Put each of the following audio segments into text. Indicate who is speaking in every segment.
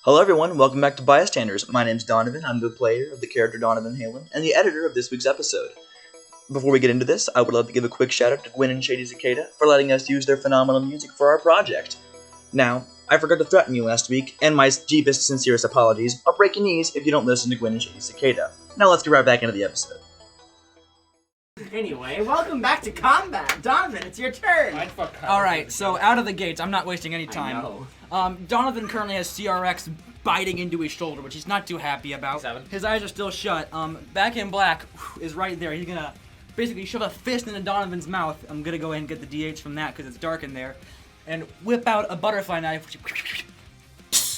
Speaker 1: Hello everyone, welcome back to Bystanders. My name's Donovan, I'm the player of the character Donovan Halen, and the editor of this week's episode. Before we get into this, I would love to give a quick shout out to Gwinn and Shady Cicada for letting us use their phenomenal music for our project. Now, I forgot to threaten you last week, and my deepest, sincerest apologies, I'll break your knees if you don't listen to Gwinn and Shady Cicada. Now let's get right back into the episode.
Speaker 2: Anyway, welcome back to combat. Donovan, it's your turn.
Speaker 3: Alright, so out of the gates, I'm not wasting any time. Donovan currently has CRX biting into his shoulder, which he's not too happy about.
Speaker 4: 7.
Speaker 3: His eyes are still shut. Back in black is right there. He's gonna basically shove a fist into Donovan's mouth. I'm gonna go ahead and get the D8s from that because it's dark in there. And whip out a butterfly knife,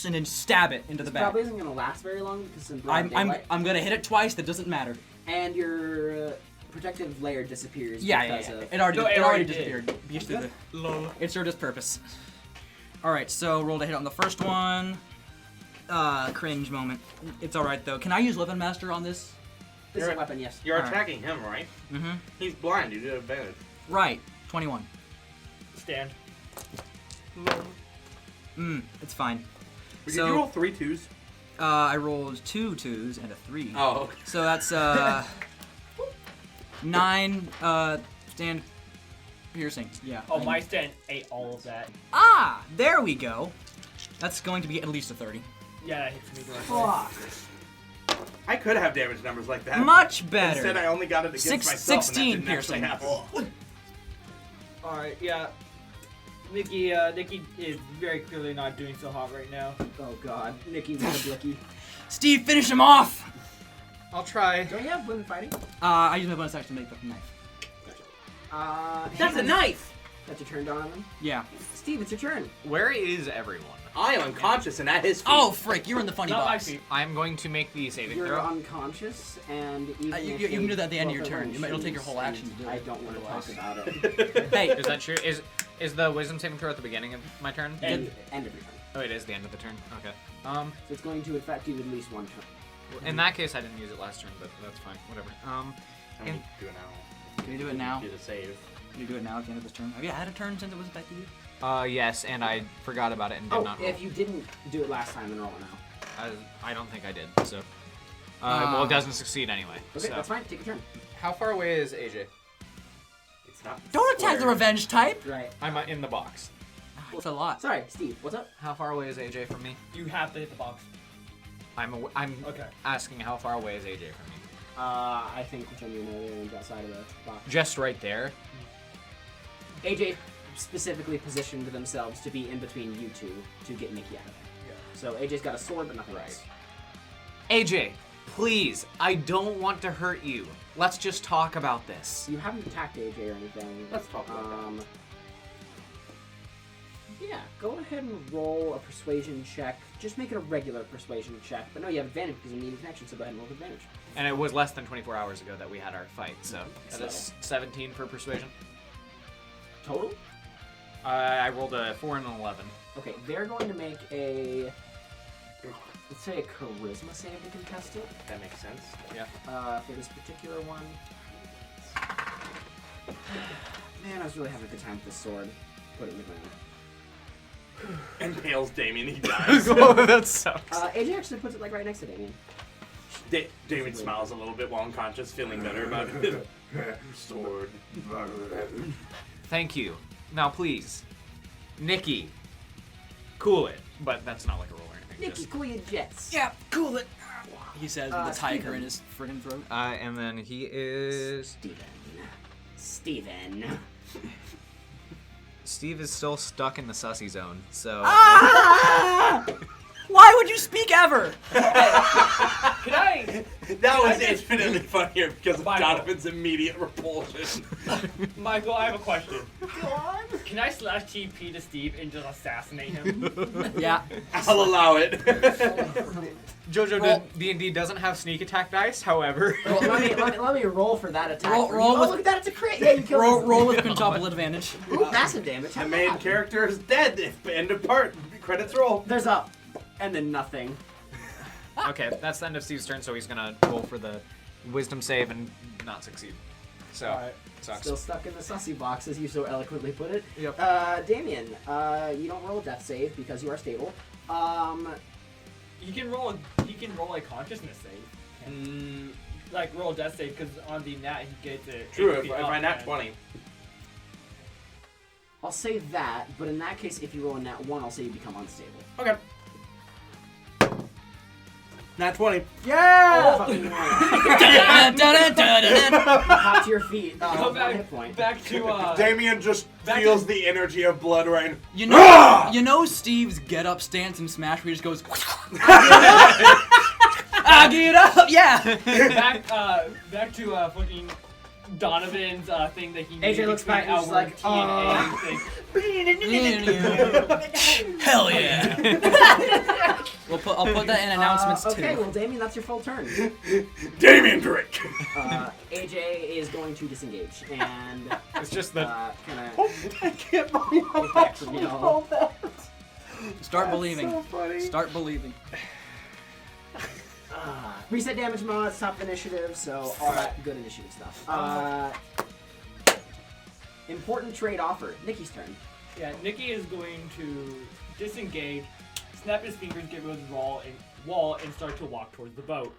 Speaker 3: and then stab it into the back.
Speaker 2: Probably isn't going to last very long because it's in broad daylight.
Speaker 3: I'm gonna hit it twice, that doesn't matter.
Speaker 2: And your protective layer disappears.
Speaker 3: Yeah.
Speaker 2: Of...
Speaker 3: It already disappeared.
Speaker 2: Good.
Speaker 3: It served its purpose. Alright, so roll to hit on the first one. Cringe moment. It's alright though. Can I use Weapon Master on this?
Speaker 2: This is a weapon, yes.
Speaker 4: You're attacking him, right?
Speaker 3: Mm-hmm.
Speaker 4: He's blind, you do advantage.
Speaker 3: Right. 21.
Speaker 4: Stand.
Speaker 3: It's fine.
Speaker 4: Did you roll 3 2s?
Speaker 3: I rolled 2 2s and a 3.
Speaker 4: Oh, okay.
Speaker 3: So that's 9 stand piercing. Yeah.
Speaker 5: Oh, my stand ate all of that.
Speaker 3: Ah, there we go. That's going to be at least a 30.
Speaker 5: Yeah, that hits me directly.
Speaker 3: Fuck.
Speaker 4: I could have damage numbers like that.
Speaker 3: Much better.
Speaker 4: Instead, I only got it against myself.
Speaker 3: 16
Speaker 4: and that didn't actually
Speaker 3: piercing.
Speaker 4: happen.
Speaker 5: Alright, yeah. Nikki is very clearly not doing so hot right now.
Speaker 2: Oh god, Nikki with a blicky.
Speaker 3: Steve, finish him off!
Speaker 4: I'll try.
Speaker 2: Don't you have women fighting?
Speaker 3: I use my bonus action to make the knife.
Speaker 2: That's
Speaker 5: a knife!
Speaker 2: That's your turn, Donovan.
Speaker 3: Yeah.
Speaker 2: Steve, it's your turn.
Speaker 6: Where is everyone?
Speaker 4: I am unconscious and at his feet.
Speaker 3: Oh, frick, you're in the funny
Speaker 5: Not my
Speaker 3: box.
Speaker 5: feet.
Speaker 6: I'm going to make the saving
Speaker 2: You're
Speaker 6: throw.
Speaker 2: unconscious, and even if
Speaker 3: you can do that at the end of
Speaker 2: both
Speaker 3: your turn.
Speaker 2: everyone
Speaker 3: It'll take your
Speaker 2: shoots,
Speaker 3: whole action to do
Speaker 2: I
Speaker 3: it.
Speaker 2: don't want to talk
Speaker 3: Otherwise.
Speaker 2: about it.
Speaker 3: Hey,
Speaker 6: Is that true? Is the wisdom saving throw at the beginning of my turn?
Speaker 2: End of your turn.
Speaker 6: Oh, it is the end of the turn. Okay.
Speaker 2: So it's going to affect you at least one turn.
Speaker 6: In that case, I didn't use it last turn, but that's fine. Whatever.
Speaker 4: I'm gonna
Speaker 6: and-
Speaker 4: do it now.
Speaker 3: Can you do it now?
Speaker 4: Do the save.
Speaker 3: Can you do it now at the end of this turn? Have you had a turn since it was affected you?
Speaker 6: Yes, and I forgot about it and did not roll.
Speaker 2: If you didn't do it last time, then roll it now.
Speaker 6: I don't think I did, so. Well, it doesn't succeed anyway.
Speaker 2: Okay,
Speaker 6: so.
Speaker 2: that's fine. Take your turn.
Speaker 6: How far away is AJ?
Speaker 4: It's not.
Speaker 3: Don't attack the revenge type!
Speaker 2: Right.
Speaker 6: I'm in the box.
Speaker 3: It's a lot.
Speaker 2: Sorry, Steve. What's up?
Speaker 6: How far away is AJ from me?
Speaker 5: You have to hit the box.
Speaker 6: I'm
Speaker 5: Okay.
Speaker 6: asking how far away is AJ from me?
Speaker 2: I think from your range outside of the box.
Speaker 6: Just right there.
Speaker 2: AJ specifically positioned themselves to be in between you two to get Nikki out of there.
Speaker 5: Yeah.
Speaker 2: So AJ's got a sword, but nothing else.
Speaker 6: AJ, please, I don't want to hurt you. Let's just talk about this.
Speaker 2: You haven't attacked AJ or anything.
Speaker 4: Let's talk about that.
Speaker 2: Yeah, go ahead and roll a persuasion check. Just make it a regular persuasion check. But no, you have advantage because you need a connection, so go ahead and roll with advantage.
Speaker 6: And it was less than 24 hours ago that we had our fight, so that
Speaker 2: So-
Speaker 6: is 17 for persuasion.
Speaker 2: Total?
Speaker 6: I rolled a 4 and an 11.
Speaker 2: Okay, they're going to make a, let's say a charisma save to contest it.
Speaker 4: That makes sense.
Speaker 6: Yeah.
Speaker 2: For this particular one. Man, I was really having a good time with this sword. Put it in the ground.
Speaker 4: Impales Damien, he dies.
Speaker 6: Oh, that sucks.
Speaker 2: AJ actually puts it like right next to Damien.
Speaker 4: Damien smiles a little bit while unconscious, feeling better about it. Sword.
Speaker 6: Thank you. Now, please, Nikki, cool it. But that's not like a roll or anything.
Speaker 2: Nikki, cool your jets.
Speaker 3: Yeah, cool it! He says with the tiger
Speaker 2: Steven.
Speaker 3: in his friggin' throat.
Speaker 6: And then he is.
Speaker 2: Steven.
Speaker 6: Steve is still stuck in the sussy zone, so.
Speaker 3: Ah! Why would you speak ever?
Speaker 5: Can I?
Speaker 4: That was infinitely funnier because of
Speaker 5: Michael.
Speaker 4: Donovan's immediate repulsion.
Speaker 5: Michael, I have a question.
Speaker 2: Go on.
Speaker 5: Can I slash TP to Steve and just assassinate him?
Speaker 3: Yeah.
Speaker 4: I'll allow it.
Speaker 6: JoJo D&D doesn't have sneak attack dice, however.
Speaker 2: Well, let me roll for that attack.
Speaker 3: Roll-
Speaker 2: for you.
Speaker 3: roll
Speaker 2: Oh,
Speaker 3: with-
Speaker 2: look at that, it's a crit. Yeah, you killed
Speaker 3: Roll with quintuple advantage.
Speaker 2: Ooh, massive damage.
Speaker 4: The main character is dead. End of part. Credits roll.
Speaker 2: There's up. And then nothing.
Speaker 6: Okay, that's the end of Steve's turn, so he's gonna roll for the wisdom save and not succeed. So,
Speaker 5: Alright.
Speaker 6: sucks.
Speaker 2: Still stuck in the sussy box, as you so eloquently put it.
Speaker 6: Yep.
Speaker 2: Damien, you don't roll a death save because you are stable.
Speaker 5: He can roll a consciousness save. Like roll a death save because on the nat he gets it.
Speaker 4: True, if I nat 20.
Speaker 2: I'll say that, but in that case, if you roll a nat 1, I'll say you become unstable.
Speaker 4: Okay. Nat 20.
Speaker 2: Yeah! Hop to your feet.
Speaker 5: Go
Speaker 2: One hit point.
Speaker 5: back to
Speaker 4: Damien just feels the energy of blood rain.
Speaker 3: You know Steve's get up stance in Smash where he just goes I get up, yeah.
Speaker 5: back to fucking Donovan's thing that he
Speaker 2: AJ looks back and he's like,
Speaker 3: hell yeah. I'll put that in announcements too.
Speaker 2: Okay, well, Damien, that's your full turn.
Speaker 4: Damien drink.
Speaker 2: AJ is going to disengage, and
Speaker 6: It's just that.
Speaker 4: I can't believe how
Speaker 3: Start believing.
Speaker 4: So funny.
Speaker 3: Start believing.
Speaker 2: Reset damage mods, top initiative, so all that good initiative stuff. Important trade offer. Nikki's turn.
Speaker 5: Yeah, Nikki is going to disengage, snap his fingers, get rid of the wall, and start to walk towards the boat.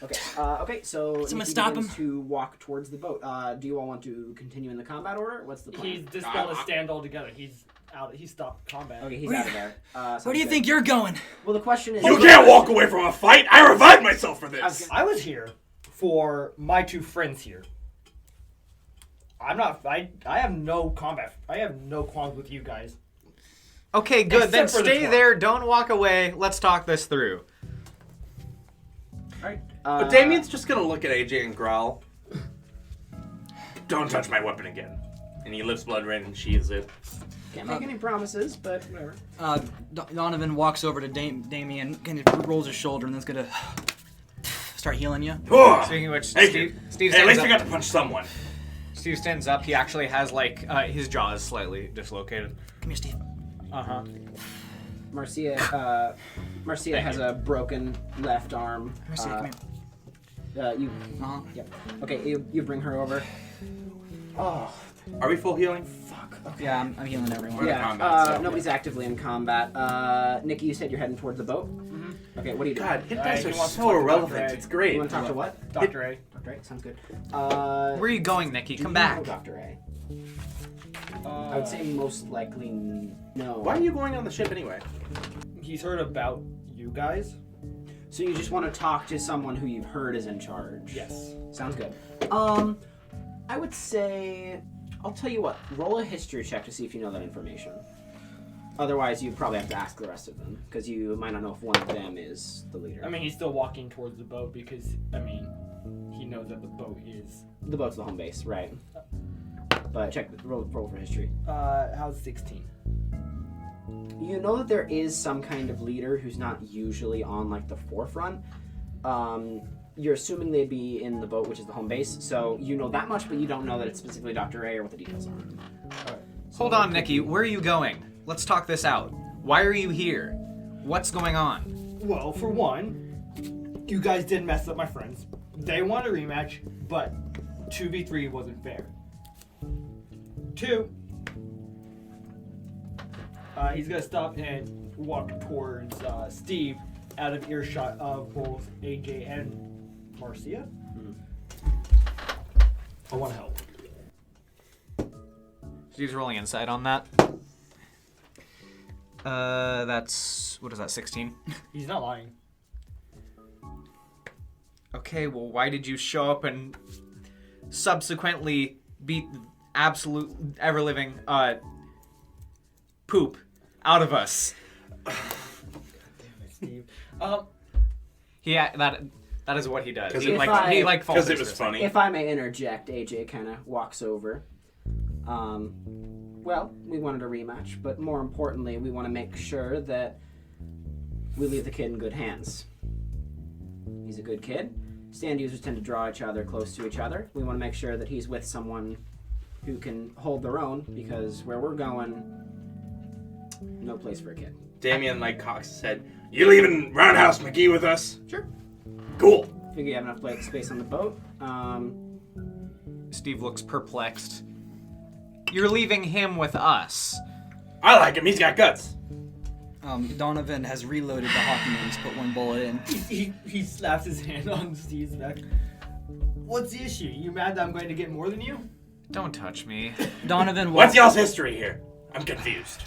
Speaker 2: Okay. Okay. So
Speaker 3: Someone
Speaker 2: Nikki
Speaker 3: stop
Speaker 2: begins
Speaker 3: him.
Speaker 2: to walk towards the boat. Do you all want to continue in the combat order? What's the plan?
Speaker 5: He's dispelled a stand altogether. He's out. He stopped combat.
Speaker 2: Okay, he's out of there.
Speaker 3: Where do you think you're going?
Speaker 2: Well, the question is.
Speaker 4: You can't walk away from a fight. I revived myself for this.
Speaker 5: I was here for my two friends here. I'm not. I have no combat. I have no qualms with you guys.
Speaker 6: Okay, good. Then
Speaker 5: Except for the
Speaker 6: stay
Speaker 5: twat.
Speaker 6: there. Don't walk away. Let's talk this through.
Speaker 2: All right.
Speaker 4: But Damien's just gonna look at AJ and growl. Don't touch my weapon again. And he lifts blood rain and sheathes it.
Speaker 2: Can't make any promises, but whatever.
Speaker 3: Donovan walks over to Damien, kind of rolls his shoulder, and then's gonna start healing you.
Speaker 6: Speaking of which,
Speaker 4: Thank you.
Speaker 6: Steve
Speaker 4: Hey, at
Speaker 6: stands
Speaker 4: least
Speaker 6: up.
Speaker 4: I got to punch someone.
Speaker 6: Steve stands up. He actually has like his jaw is slightly dislocated.
Speaker 3: Come here, Steve.
Speaker 2: Marcia has a broken left arm.
Speaker 3: Marcia, come here.
Speaker 2: You. Yep. Okay, you bring her over. Oh.
Speaker 4: Are we full healing?
Speaker 2: Fuck. Okay.
Speaker 3: Yeah, I'm healing everyone.
Speaker 4: We're in
Speaker 2: Yeah.
Speaker 4: combat, so-
Speaker 2: Nobody's actively in combat. Nikki, you said you're heading towards the boat. Mm-hmm. Okay. What are you doing?
Speaker 4: God, hit
Speaker 5: He
Speaker 4: dice are
Speaker 5: wants to
Speaker 4: so
Speaker 5: talk to
Speaker 4: irrelevant.
Speaker 5: Dr. A.
Speaker 4: It's great.
Speaker 2: You want to talk to what?
Speaker 5: Dr. A.
Speaker 2: Dr. A. Sounds good.
Speaker 6: Where are you going, Nikki?
Speaker 2: Do
Speaker 6: Come
Speaker 2: you
Speaker 6: back.
Speaker 2: know Dr. A? I would say most likely no.
Speaker 4: Why are you going on the ship anyway?
Speaker 5: He's heard about you guys.
Speaker 2: So you just want to talk to someone who you've heard is in charge?
Speaker 5: Yes.
Speaker 2: Sounds good. I would say, I'll tell you what, roll a history check to see if you know that information. Otherwise, you'd probably have to ask the rest of them, because you might not know if one of them is the leader.
Speaker 5: I mean, he's still walking towards the boat because, I mean, he knows that the boat is...
Speaker 2: The boat's the home base, right. But check, roll for history.
Speaker 5: How's 16?
Speaker 2: You know that there is some kind of leader who's not usually on, like, the forefront. You're assuming they'd be in the boat, which is the home base, so you know that much, but you don't know that it's specifically Dr. A or what the details are.
Speaker 6: Hold on, Nikki. Where are you going? Let's talk this out. Why are you here? What's going on?
Speaker 5: Well, for one, you guys did mess up my friends. They want a rematch, but 2v3 wasn't fair. 2, he's gonna stop and walk towards Steve out of earshot of both AJ and Marcia. I want to help.
Speaker 6: Steve's rolling insight on that. That's, what is that, 16?
Speaker 5: He's not lying.
Speaker 6: Okay, well, why did you show up and subsequently beat the absolute ever-living poop out of us?
Speaker 5: Steve.
Speaker 6: Yeah, that is what he does.
Speaker 4: 'Cause
Speaker 6: He
Speaker 4: if
Speaker 6: like
Speaker 2: I-
Speaker 6: he like
Speaker 4: Because
Speaker 6: falters
Speaker 4: it was
Speaker 6: for a
Speaker 4: funny.
Speaker 2: If I may interject, AJ kind of walks over. Well, we wanted a rematch, but more importantly, we want to make sure that we leave the kid in good hands. He's a good kid. Stand users tend to draw each other close to each other. We want to make sure that he's with someone who can hold their own, because where we're going, no place for a kid.
Speaker 4: Damien, like Cox said, you leaving Roundhouse McGee with us?
Speaker 2: Sure.
Speaker 4: Cool.
Speaker 2: Figure you have enough space on the boat.
Speaker 6: Steve looks perplexed. You're leaving him with us.
Speaker 4: I like him. He's got guts.
Speaker 3: Donovan has reloaded the hockey mace, put one bullet in.
Speaker 5: He slaps his hand on Steve's neck. What's the issue? You mad that I'm going to get more than you?
Speaker 6: Don't touch me.
Speaker 3: Donovan,
Speaker 4: What's y'all's history here? I'm confused.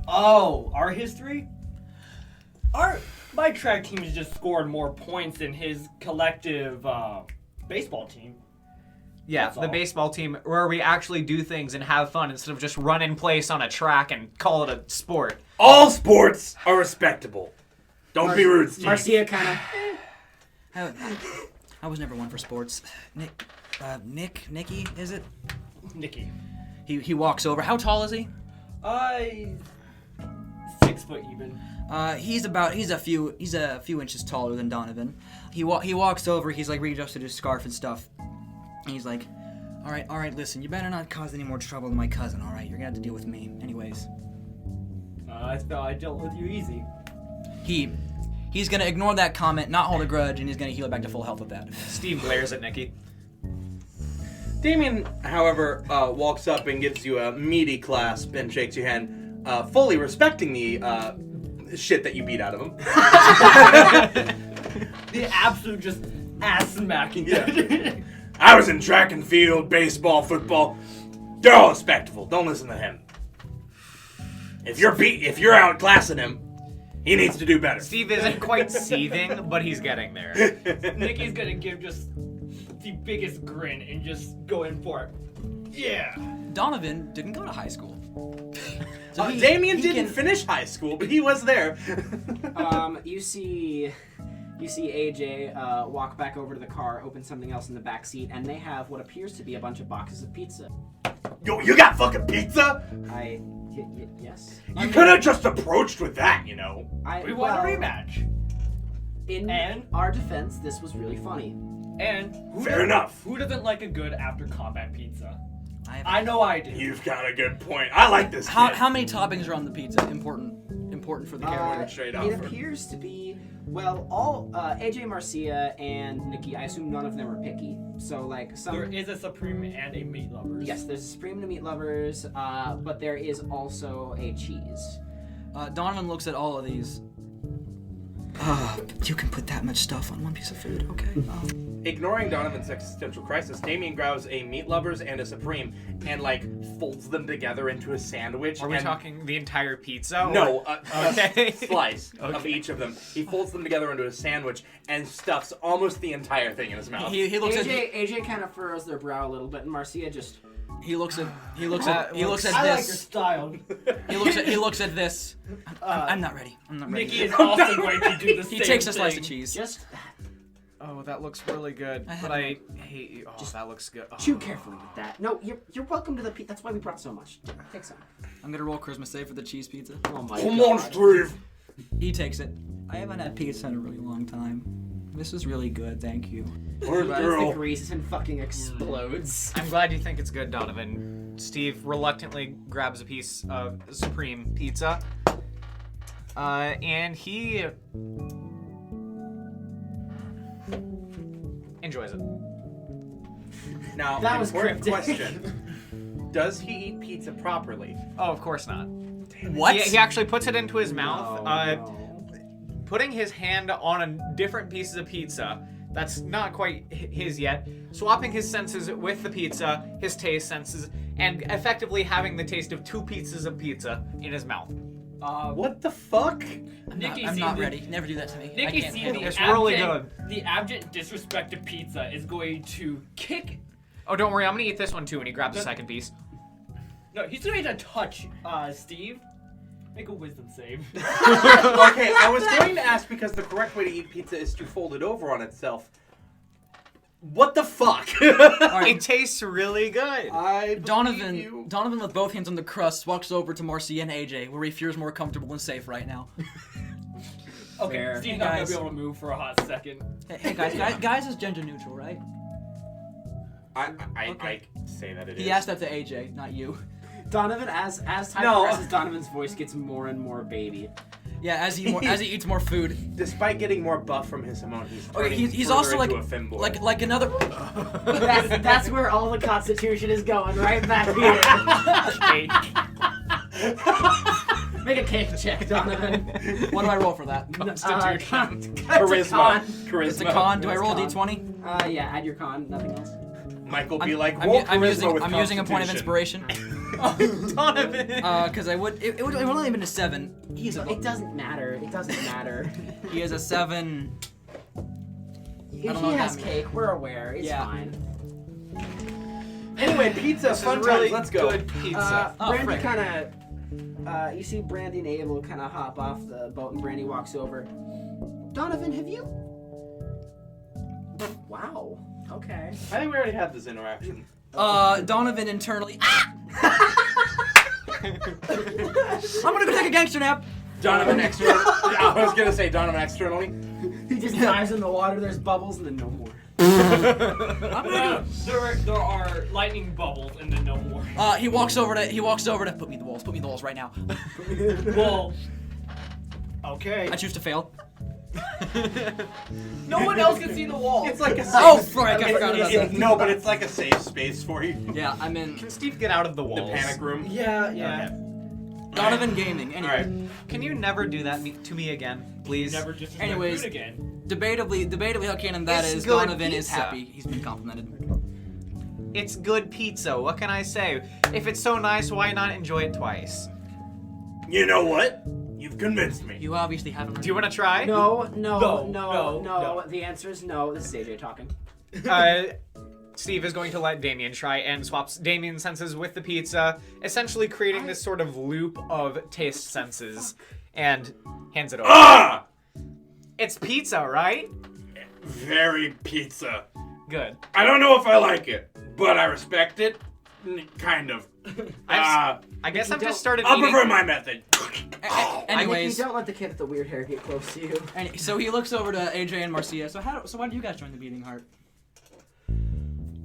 Speaker 5: Oh, our history? My track team has just scored more points than his collective baseball team.
Speaker 6: Yeah,
Speaker 5: That's
Speaker 6: the
Speaker 5: all.
Speaker 6: baseball team where we actually do things and have fun instead of just run in place on a track and call it a sport.
Speaker 4: All sports are respectable. Don't be rude, Steve.
Speaker 2: Marcia kind of.
Speaker 3: I was never one for sports. Nicky, is it?
Speaker 5: Nikki.
Speaker 3: He walks over. How tall is he?
Speaker 5: 6 foot even.
Speaker 3: He's a few inches taller than Donovan. He walks over. He's like readjusted his scarf and stuff. And he's like, all right, listen, you better not cause any more trouble than my cousin. All right, you're gonna have to deal with me, anyways.
Speaker 5: I thought I dealt with you easy.
Speaker 3: He's gonna ignore that comment, not hold a grudge, and he's gonna heal it back to full health with that.
Speaker 6: Steve glares at Nikki.
Speaker 7: Damien, however, walks up and gives you a meaty clasp and shakes your hand, fully respecting the shit that you beat out of him.
Speaker 5: The absolute just ass smacking.
Speaker 7: Yeah. I was in track and field, baseball, football. They're all respectable. Don't listen to him. If you're outclassing him, he needs to do better.
Speaker 6: Steve isn't quite seething, but he's getting there.
Speaker 5: Nikki's gonna give just the biggest grin and just go in for it. Yeah.
Speaker 3: Donovan didn't go to high school. So
Speaker 7: Damien didn't finish high school, but he was there.
Speaker 2: You see AJ walk back over to the car, open something else in the back seat, and they have what appears to be a bunch of boxes of pizza.
Speaker 7: Yo, you got fucking pizza?
Speaker 2: Yes.
Speaker 7: You could have just approached with that, you know.
Speaker 5: We want a rematch.
Speaker 2: In our defense, this was really funny.
Speaker 5: And
Speaker 7: Fair enough.
Speaker 5: Who doesn't like a good after combat pizza?
Speaker 3: I
Speaker 5: know I do.
Speaker 7: You've got a good point. I like this kid.
Speaker 3: How many toppings are on the pizza? Important for the character.
Speaker 7: straight
Speaker 2: It
Speaker 7: off.
Speaker 2: appears to be, well, all AJ, Marcia, and Nikki. I assume none of them are picky. So like some.
Speaker 5: There is a Supreme and a Meat Lovers.
Speaker 2: Yes, there's a Supreme to Meat Lovers, but there is also a cheese.
Speaker 3: Donovan looks at all of these. You can put that much stuff on one piece of food, okay?
Speaker 7: Ignoring Donovan's existential crisis, Damien grabs a Meat Lovers and a Supreme and, folds them together into a sandwich.
Speaker 6: Are we talking the entire pizza?
Speaker 7: No,
Speaker 6: Okay.
Speaker 7: a slice of each of them. He folds them together into a sandwich and stuffs almost the entire thing in his mouth.
Speaker 3: He looks
Speaker 2: AJ kind of furrows their brow a little bit, and Marcia just.
Speaker 3: He looks at
Speaker 5: I like your
Speaker 3: this.
Speaker 5: style.
Speaker 3: He looks at this. I'm not ready. I'm not ready.
Speaker 5: Nikki is also going to do the same
Speaker 3: He takes a
Speaker 5: thing.
Speaker 3: slice of cheese.
Speaker 2: Just
Speaker 6: Oh, that looks really good. But I hate you. Oh, that looks good. Oh.
Speaker 2: chew carefully with that. No, you're welcome to the pizza. That's why we brought so much. Take some.
Speaker 3: I'm gonna roll Charisma save for the cheese pizza.
Speaker 2: Oh my
Speaker 7: Come
Speaker 2: god.
Speaker 7: on, Steve.
Speaker 3: He takes it. I haven't had pizza in a really long time. This is really good, thank you.
Speaker 2: He bites the grease and fucking explodes.
Speaker 6: I'm glad you think it's good, Donovan. Steve reluctantly grabs a piece of Supreme pizza. And he enjoys it.
Speaker 7: Now,
Speaker 2: That was
Speaker 7: important
Speaker 2: cryptic.
Speaker 7: question. Does he eat pizza properly?
Speaker 6: Oh, of course not.
Speaker 3: What?
Speaker 6: He actually puts it into his mouth.
Speaker 2: No.
Speaker 6: Putting his hand on different pieces of pizza, that's not quite his yet. Swapping his senses with the pizza, his taste senses, and effectively having the taste of two pieces of pizza in his mouth.
Speaker 7: What the fuck?
Speaker 3: I'm not ready. Never do that to me. I
Speaker 5: Nikki
Speaker 3: can't
Speaker 5: sees
Speaker 3: handle
Speaker 5: the
Speaker 3: it.
Speaker 6: It's really
Speaker 5: the abject disrespect to pizza is going to kick.
Speaker 6: Oh, don't worry, I'm gonna eat this one too, and he grabs the second piece.
Speaker 5: No, he's going to touch Steve. Make a wisdom save.
Speaker 7: Okay, I was going to ask because the correct way to eat pizza is to fold it over on itself. What the fuck?
Speaker 6: It tastes really good.
Speaker 7: I
Speaker 3: Donovan with both hands on the crust walks over to Marcia and AJ, where he feels more comfortable and safe right now.
Speaker 5: Okay,
Speaker 2: Fair.
Speaker 5: Steve's
Speaker 3: Hey,
Speaker 5: not going
Speaker 3: guys.
Speaker 5: to be able to move for a hot second.
Speaker 3: Hey guys is gender neutral, right?
Speaker 7: I say that it is.
Speaker 3: He asked that to AJ, not you.
Speaker 2: Donovan, as time
Speaker 7: No.
Speaker 2: progresses, Donovan's voice gets more and more baby.
Speaker 3: Yeah, as he eats more food.
Speaker 7: Despite getting more buff from his Simone, he's
Speaker 3: Okay,
Speaker 7: turning
Speaker 3: he's
Speaker 7: further
Speaker 3: also
Speaker 7: into a femboy.
Speaker 3: like another.
Speaker 2: That's where all the Constitution is going, right back here. Make a cake check, Donovan.
Speaker 3: What do I roll for that?
Speaker 4: Constitution.
Speaker 2: Charisma.
Speaker 4: Charisma.
Speaker 3: It's a con. Do I roll a
Speaker 2: Con.
Speaker 3: d20?
Speaker 2: Yeah, add your con, nothing else.
Speaker 7: Michael be like,
Speaker 3: I'm,
Speaker 7: roll
Speaker 3: I'm
Speaker 7: charisma
Speaker 3: using
Speaker 7: with
Speaker 3: I'm using a point of
Speaker 7: Constitution.
Speaker 3: inspiration.
Speaker 6: Donovan.
Speaker 3: Because it would only have been a 7. He's a
Speaker 2: It doesn't matter. It doesn't matter.
Speaker 3: he has a 7.
Speaker 2: He
Speaker 3: don't know what
Speaker 2: has
Speaker 3: that
Speaker 2: cake. We're aware. It's
Speaker 3: Yeah.
Speaker 2: fine.
Speaker 7: Anyway, pizza,
Speaker 6: This
Speaker 7: fun
Speaker 6: is really
Speaker 7: times, let's go.
Speaker 6: good pizza.
Speaker 3: Oh,
Speaker 2: Brandy
Speaker 3: frick.
Speaker 2: kind of, you see Brandy and Abel kind of hop off the boat, and Brandy walks over. Donovan, have you? Wow. Okay.
Speaker 7: I think we already had this interaction.
Speaker 3: Donovan internally. I'm gonna go take a gangster nap.
Speaker 7: Donovan externally. I was gonna say Donovan externally.
Speaker 2: He just dives in the water. There's bubbles, and then no more.
Speaker 3: I'm gonna
Speaker 5: There are lightning bubbles and then no more.
Speaker 3: He walks over to put me in the walls. Put me in the walls right now.
Speaker 5: Well, okay.
Speaker 3: I choose to fail.
Speaker 5: No one else can see the wall.
Speaker 7: It's like a safe
Speaker 3: Oh, frick! I forgot about that.
Speaker 7: No, but it's like a safe space for you.
Speaker 3: Yeah, I'm in
Speaker 6: Can Steve get out of the
Speaker 7: The
Speaker 6: walls?
Speaker 7: panic room.
Speaker 5: Yeah.
Speaker 7: Okay.
Speaker 3: Donovan Gaming. Anyway,
Speaker 7: Alright.
Speaker 6: Can you never do that to me again, please?
Speaker 5: Never just
Speaker 3: Anyways.
Speaker 5: do it again.
Speaker 3: debatably how canon that
Speaker 6: It's
Speaker 3: is.
Speaker 6: good
Speaker 3: Donovan is
Speaker 6: pizza.
Speaker 3: happy. He's been complimented.
Speaker 6: It's good pizza. What can I say? If it's so nice, why not enjoy it twice?
Speaker 7: You know what? You've convinced me.
Speaker 3: You obviously haven't.
Speaker 6: Do you want to try?
Speaker 2: No.
Speaker 5: No.
Speaker 2: The answer is no. This is AJ talking.
Speaker 6: Steve is going to let Damien try and swaps Damien's senses with the pizza, essentially creating this sort of loop of taste senses, and hands it over.
Speaker 7: Ah!
Speaker 6: It's pizza, right?
Speaker 7: Very pizza.
Speaker 6: Good.
Speaker 7: I don't know if I like it, but I respect it. Kind of.
Speaker 6: I guess
Speaker 2: you
Speaker 6: I've
Speaker 2: don't-
Speaker 6: just started
Speaker 7: I'll
Speaker 6: eating.
Speaker 7: prefer my method.
Speaker 3: Anyways,
Speaker 2: don't let the kid with the weird hair get close to you.
Speaker 3: so he looks over to AJ and Marcia. So why did you guys join the Beating Heart?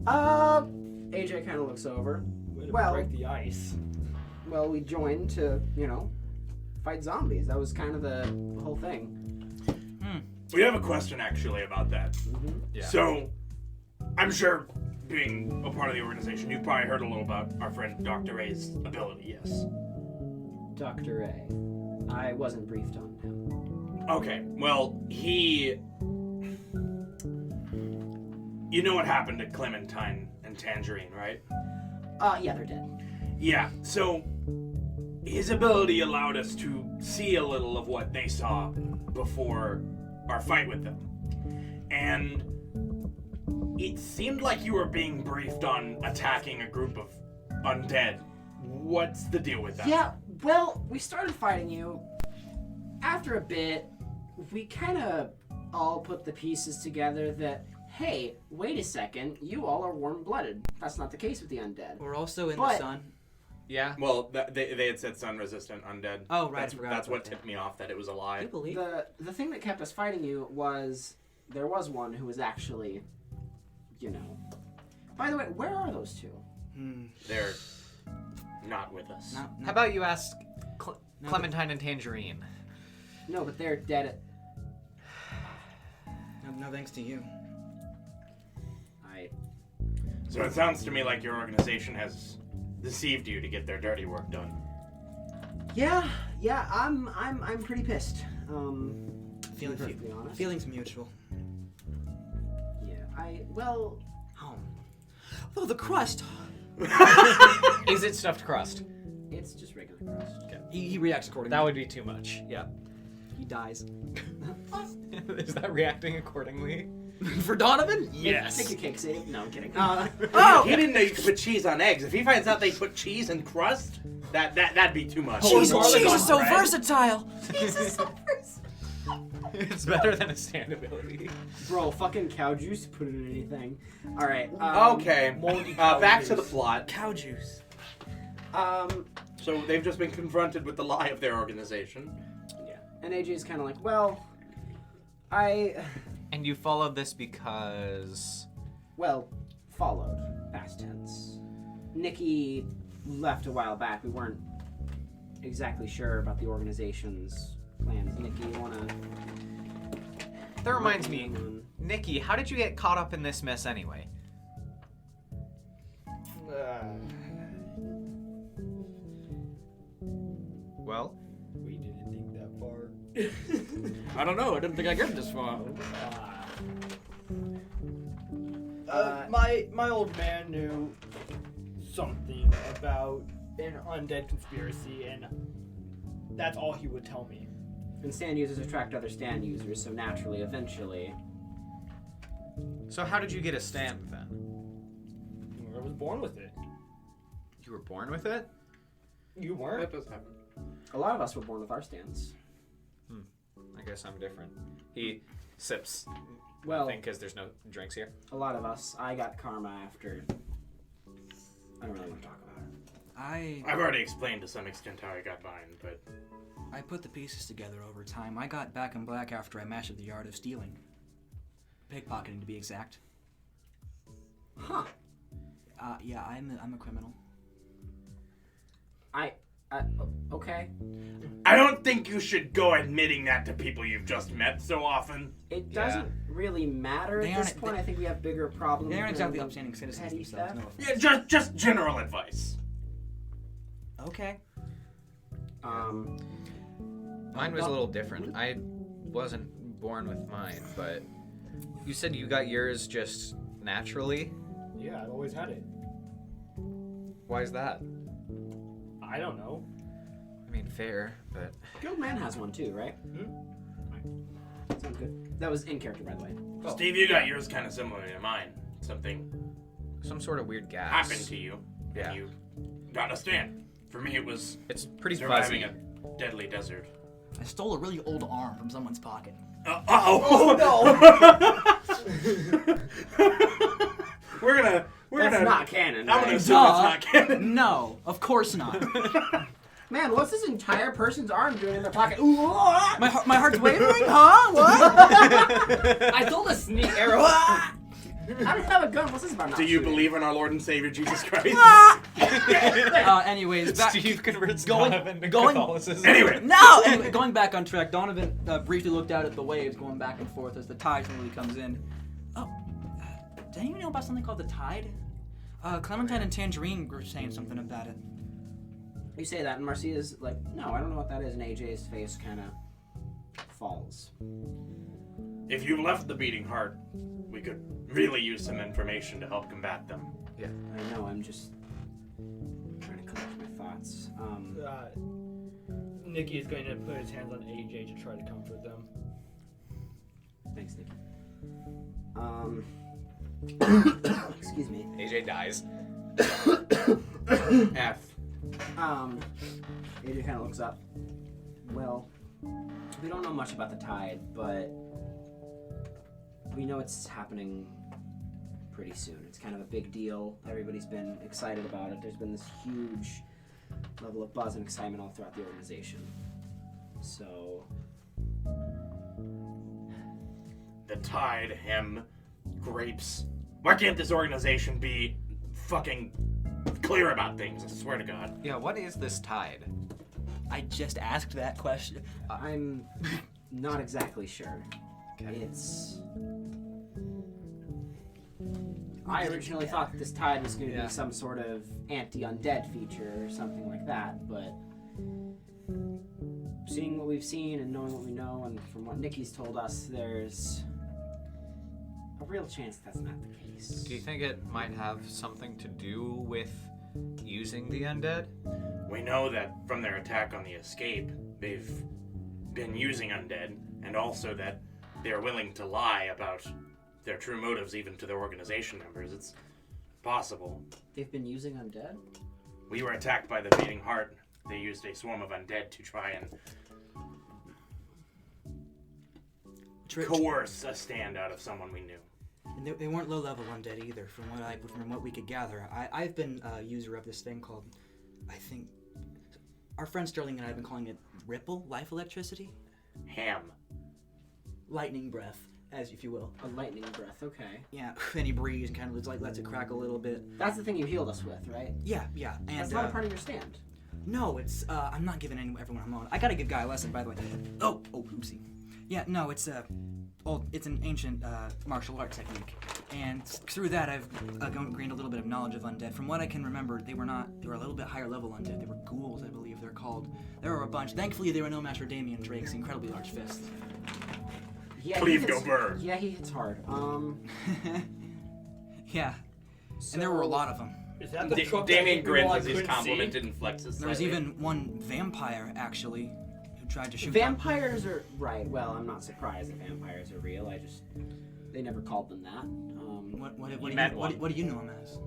Speaker 2: AJ kind of looks over.
Speaker 5: Way to
Speaker 2: Well-
Speaker 5: break the ice.
Speaker 2: Well, we joined to, fight zombies. That was kind of the whole thing.
Speaker 7: We have a question actually about that.
Speaker 6: Yeah.
Speaker 7: So, I'm sure, being a part of the organization, you've probably heard a little about our friend Dr. A's ability, yes?
Speaker 2: Dr. A. I wasn't briefed on him.
Speaker 7: Okay, well, You know what happened to Clementine and Tangerine, right?
Speaker 2: Yeah, they're dead.
Speaker 7: Yeah, so his ability allowed us to see a little of what they saw before our fight with them. And it seemed like you were being briefed on attacking a group of undead. What's the deal with that?
Speaker 2: Yeah, well, we started fighting you. After a bit, we kind of all put the pieces together that, hey, wait a second, you all are warm-blooded. That's not the case with the undead.
Speaker 3: We're also in
Speaker 2: But-
Speaker 3: the sun.
Speaker 6: Yeah.
Speaker 7: Well, they had said sun-resistant undead.
Speaker 3: Oh, right, I forgot
Speaker 7: That's
Speaker 3: about
Speaker 7: what
Speaker 3: that.
Speaker 7: tipped me off that it was a
Speaker 3: I
Speaker 7: lie.
Speaker 3: believe.
Speaker 2: The thing that kept us fighting you was there was one who was actually, By the way, where are those two?
Speaker 7: They're not with us.
Speaker 3: No,
Speaker 6: How about you ask
Speaker 3: No,
Speaker 6: Clementine and Tangerine?
Speaker 2: No, but they're dead at...
Speaker 3: no thanks to you.
Speaker 7: So it sounds to me like your organization has deceived you to get their dirty work done.
Speaker 2: Yeah, I'm pretty pissed. To be perfectly honest.
Speaker 3: Feelings mutual.
Speaker 2: Yeah,
Speaker 3: Oh, the crust.
Speaker 6: Is it stuffed crust?
Speaker 2: it's just regular crust.
Speaker 3: He reacts accordingly.
Speaker 6: That would be too much. Yeah.
Speaker 3: He dies.
Speaker 6: Is that reacting accordingly?
Speaker 3: For Donovan?
Speaker 2: Take your cake save. No, I'm kidding.
Speaker 3: Oh!
Speaker 7: He didn't know you could put cheese on eggs. If he finds out they put cheese and crust, that'd be too much.
Speaker 3: Cheese
Speaker 5: garlic on
Speaker 3: is so
Speaker 5: bread.
Speaker 3: versatile.
Speaker 6: It's better than a stand ability.
Speaker 2: Bro, fucking cow juice, put it in anything. Alright,
Speaker 7: Okay,
Speaker 5: moldy
Speaker 7: back to
Speaker 5: cow
Speaker 7: the
Speaker 5: juice.
Speaker 7: plot.
Speaker 3: Cow juice.
Speaker 7: So they've just been confronted with the lie of their organization.
Speaker 2: Yeah. And AJ's kind of like, well,
Speaker 6: And you followed this because...
Speaker 2: followed, past tense. Nikki left a while back. We weren't exactly sure about the organization's plans. Nikki, you wanna...
Speaker 6: That reminds me, Nikki, how did you get caught up in this mess anyway?
Speaker 5: Uh,
Speaker 6: Well,
Speaker 3: I don't know. I didn't think I'd get this far.
Speaker 5: My old man knew something about an undead conspiracy, and that's all he would tell me.
Speaker 2: And stand users attract other stand users, so naturally, eventually.
Speaker 6: So how did you get a stand then?
Speaker 5: I was born with it.
Speaker 6: You were born with it?
Speaker 5: You weren't?
Speaker 4: That does happen.
Speaker 2: A lot of us were born with our stands.
Speaker 6: I guess I'm different. He sips.
Speaker 2: Well,
Speaker 6: I think because there's no drinks here.
Speaker 2: a lot of us. I got karma after. I don't really want to talk about it.
Speaker 7: I've already explained to some extent how I got mine, but
Speaker 3: I put the pieces together over time. I got back in black after I mastered the art of stealing. Pickpocketing, to be exact.
Speaker 2: Huh.
Speaker 3: Yeah, I'm a criminal.
Speaker 2: Okay.
Speaker 7: I don't think you should go admitting that to people you've just met so often.
Speaker 2: It doesn't really matter
Speaker 3: They
Speaker 2: at this
Speaker 3: aren't-
Speaker 2: point. I think we have bigger problems.
Speaker 3: They aren't exactly
Speaker 2: than
Speaker 3: upstanding citizens
Speaker 2: petty
Speaker 3: themselves.
Speaker 2: stuff.
Speaker 3: No offense.
Speaker 7: Yeah, just general advice.
Speaker 3: Okay.
Speaker 6: Mine was a little different. I wasn't born with mine, but you said you got yours just naturally?
Speaker 5: Yeah, I've always had it.
Speaker 6: Why is that?
Speaker 5: I don't know.
Speaker 6: I mean, fair, but...
Speaker 2: Guildman has one too, right? Sounds good. That was in character, by the way.
Speaker 7: Steve, you got yours kind of similar to mine. Something
Speaker 6: Some sort of weird gas.
Speaker 7: happened to you,
Speaker 6: Yeah.
Speaker 7: and you got a stand. For me, it was
Speaker 6: It's pretty
Speaker 7: surviving
Speaker 6: fuzzy.
Speaker 7: a deadly desert.
Speaker 3: I stole a really old arm from someone's pocket.
Speaker 7: Oh no! We're
Speaker 2: That's
Speaker 7: gonna.
Speaker 2: not canon.
Speaker 7: I'm gonna
Speaker 2: Right?
Speaker 7: assume it's not canon.
Speaker 3: No, of course not.
Speaker 2: Man, what's this entire person's arm doing in their pocket? Ooh,
Speaker 3: my heart's wavering, huh? What?
Speaker 2: I told a sneak arrow. I don't have a gun. What's this about? Not
Speaker 7: Do you
Speaker 2: shooting?
Speaker 7: believe in our Lord and Savior Jesus Christ?
Speaker 3: Anyways, back.
Speaker 6: Steve converts
Speaker 3: going-
Speaker 6: Donovan to
Speaker 3: going-
Speaker 6: Catholicism.
Speaker 7: Anyway,
Speaker 3: No! Anyway, going back on track, Donovan briefly looked out at the waves going back and forth as the tide slowly comes in. Oh, did anyone know about something called the tide? Clementine and Tangerine were saying something about it.
Speaker 2: You say that, and Marcia's like, no, I don't know what that is, and AJ's face kind of falls.
Speaker 7: if you left the Beating Heart, we could really use some information to help combat them.
Speaker 2: I know, I'm just trying to collect my thoughts.
Speaker 5: Nikki is going to put his hands on AJ to try to comfort them.
Speaker 2: Thanks, Nikki. Excuse me.
Speaker 6: AJ dies.
Speaker 7: F.
Speaker 2: AJ kind of looks up. Well, we don't know much about the tide, but we know it's happening pretty soon. It's kind of a big deal. Everybody's been excited about it. There's been this huge level of buzz and excitement all throughout the organization. So,
Speaker 7: The tide, him, grapes. Why can't this organization be fucking clear about things? I swear to God.
Speaker 6: Yeah, what is this tide?
Speaker 3: I just asked that question.
Speaker 2: I'm not exactly sure.
Speaker 6: Okay.
Speaker 2: It's... I originally thought that this tide was going to
Speaker 6: Yeah.
Speaker 2: be some sort of anti-undead feature or something like that, but seeing what we've seen and knowing what we know, and from what Nikki's told us, there's a real chance that's not the case.
Speaker 6: Do you think it might have something to do with using the undead?
Speaker 7: We know that from their attack on the escape, they've been using undead, and also that they're willing to lie about their true motives even to their organization members. It's possible.
Speaker 2: They've been using undead?
Speaker 7: We were attacked by the Beating Heart. They used a swarm of undead to try and coerce a stand out of someone we knew.
Speaker 3: And they weren't low-level undead either, from what we could gather. I've been a user of this thing called, I think, our friend Sterling and I have been calling it Ripple, life electricity,
Speaker 7: Ham.
Speaker 3: lightning breath, as if you will.
Speaker 2: A lightning breath, okay.
Speaker 3: Yeah, any breeze and kind of lets it crack a little bit.
Speaker 2: That's the thing you healed us with, right?
Speaker 3: Yeah, and
Speaker 2: That's not a part of your stand.
Speaker 3: no, it's I'm not giving everyone I'm on. I gotta give Guy a lesson, by the way. Oh, oopsie. Yeah, no, it's an ancient martial art technique. And through that, I've gained a little bit of knowledge of undead. From what I can remember, they were a little bit higher level undead. They were ghouls, I believe they're called. There were a bunch. Thankfully, they were no match for Damien Drake's incredibly large fists.
Speaker 2: Yeah,
Speaker 7: Cleave go burn.
Speaker 2: Yeah, he hits hard.
Speaker 3: Yeah. And there were a lot of them.
Speaker 5: Is that the truck
Speaker 7: Damien
Speaker 5: that
Speaker 7: grins
Speaker 5: I
Speaker 7: as he's
Speaker 5: couldn't
Speaker 7: complimented and flexes.
Speaker 3: There was
Speaker 7: slightly.
Speaker 3: even one vampire, actually, who tried to shoot
Speaker 2: Vampires are right. Well, I'm not surprised that vampires are real. They never called them that.
Speaker 3: What do you know him as?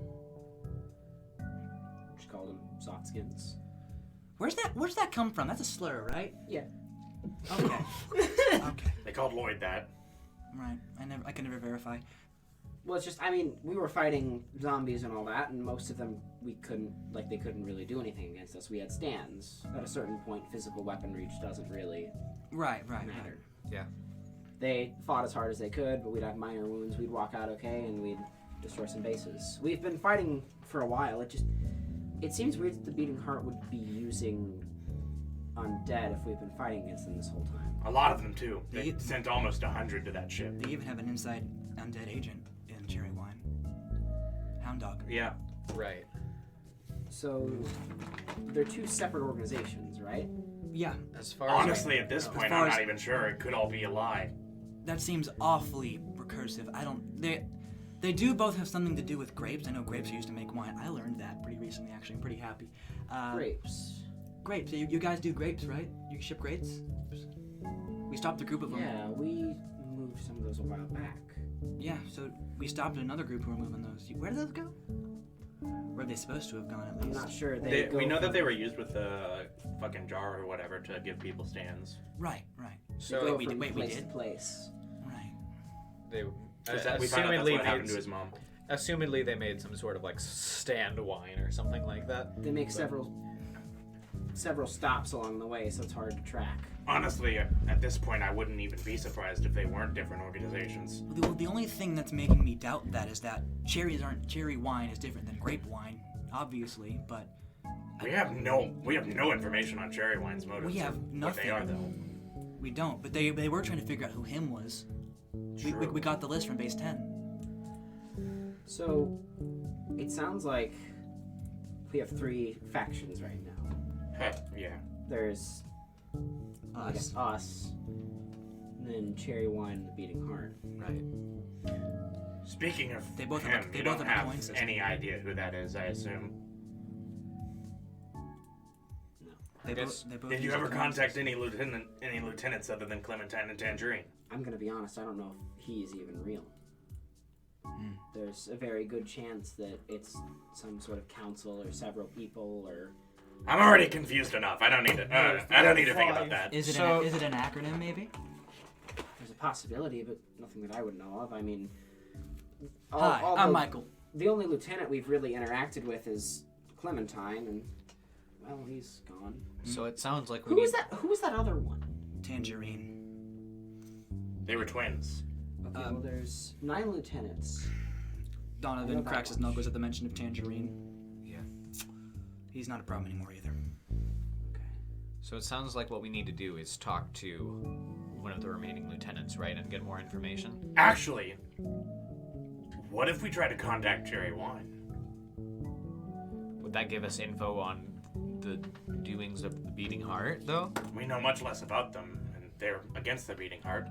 Speaker 2: Just called them soft skins.
Speaker 3: Where's that come from? That's a slur, right?
Speaker 2: Yeah.
Speaker 3: Okay. Okay.
Speaker 7: They called Lloyd that.
Speaker 3: Right. I can never verify.
Speaker 2: Well, it's just, we were fighting zombies and all that, and most of them they couldn't really do anything against us. We had stands. At a certain point, physical weaponry just doesn't really
Speaker 3: Right.
Speaker 2: matter.
Speaker 6: Yeah.
Speaker 2: They fought as hard as they could, but we'd have minor wounds. We'd walk out okay, and we'd destroy some bases. We've been fighting for a while. It seems weird that the Beating Heart would be using undead if we've been fighting against them this whole time.
Speaker 7: A lot of them too. They sent almost 100 to that ship.
Speaker 3: They even have an inside undead agent in Cherry Wine. Hound Dog.
Speaker 7: Yeah.
Speaker 6: Right.
Speaker 2: So, they're two separate organizations, right?
Speaker 3: Yeah.
Speaker 6: As far
Speaker 7: Honestly, at this point,
Speaker 3: far
Speaker 7: I'm
Speaker 3: as-
Speaker 7: not even sure. It could all be a lie.
Speaker 3: That seems awfully recursive. They do both have something to do with grapes. I know grapes are used to make wine. I learned that pretty recently, actually. I'm pretty happy.
Speaker 2: Grapes.
Speaker 3: Grapes. You guys do grapes, right? You ship grapes? We stopped a group of them.
Speaker 2: Yeah, we moved some of those a while back.
Speaker 3: Yeah, so we stopped another group who were moving those. Where did those go? Where are they supposed to have gone, at
Speaker 2: I'm
Speaker 3: least?
Speaker 2: not sure.
Speaker 7: We know that they were used with the fucking jar or whatever to give people stands.
Speaker 3: Right.
Speaker 2: So
Speaker 3: we
Speaker 2: from
Speaker 3: did.
Speaker 2: place to place.
Speaker 3: Right.
Speaker 6: they
Speaker 7: We found out that's what happened to his mom.
Speaker 6: assumedly they made some sort of like stand wine or something like that.
Speaker 2: They make several stops along the way, so it's hard to track.
Speaker 7: Honestly, at this point, I wouldn't even be surprised if they weren't different organizations.
Speaker 3: The only thing that's making me doubt that is that cherry wine is different than grape wine, obviously, but
Speaker 7: We have no information on cherry wine's motives.
Speaker 3: we have
Speaker 7: or
Speaker 3: nothing.
Speaker 7: What they are, though.
Speaker 3: We don't. But they were trying to figure out who him was. We got the list from base 10.
Speaker 2: So, it sounds like we have 3 factions right now.
Speaker 7: Heck, yeah.
Speaker 2: There's I guess us, and then Cherry Wine and the Beating Heart.
Speaker 3: Right.
Speaker 7: Speaking of
Speaker 3: They both
Speaker 7: him,
Speaker 3: have a- they
Speaker 7: you
Speaker 3: both
Speaker 7: don't
Speaker 3: have a
Speaker 7: have
Speaker 3: coin system.
Speaker 7: any idea who that is, I assume.
Speaker 3: They
Speaker 6: guess-
Speaker 3: both
Speaker 7: Did you
Speaker 3: use
Speaker 7: ever
Speaker 3: a coin
Speaker 7: contact
Speaker 3: system.
Speaker 7: any lieutenants other than Clementine and Tangerine?
Speaker 2: I'm gonna be honest, I don't know if he's even real.
Speaker 3: Hmm.
Speaker 2: There's a very good chance that it's some sort of council or several people or...
Speaker 7: I'm already confused enough. I don't need to. I don't need to think about that.
Speaker 3: Is it
Speaker 6: So-
Speaker 3: is it an acronym, maybe?
Speaker 2: There's a possibility, but nothing that I would know of. I mean...
Speaker 3: Hi, I'm Michael.
Speaker 2: The only lieutenant we've really interacted with is Clementine, and... Well, he's gone.
Speaker 6: So it sounds like we
Speaker 2: Who
Speaker 6: need...
Speaker 2: was that? Who was that other one?
Speaker 3: Tangerine.
Speaker 7: They were twins.
Speaker 2: Okay, well, there's 9 lieutenants. I know
Speaker 3: Donovan
Speaker 2: that
Speaker 3: cracks his
Speaker 2: much.
Speaker 3: knuckles at the mention of Tangerine.
Speaker 6: Yeah.
Speaker 3: He's not a problem anymore either.
Speaker 2: Okay.
Speaker 6: So it sounds like what we need to do is talk to one of the remaining lieutenants, right, and get more information.
Speaker 7: Actually, what if we try to contact Cherry Wine?
Speaker 6: Would that give us info on the doings of the Beating Heart, though?
Speaker 7: We know much less about them, and they're against the Beating Heart.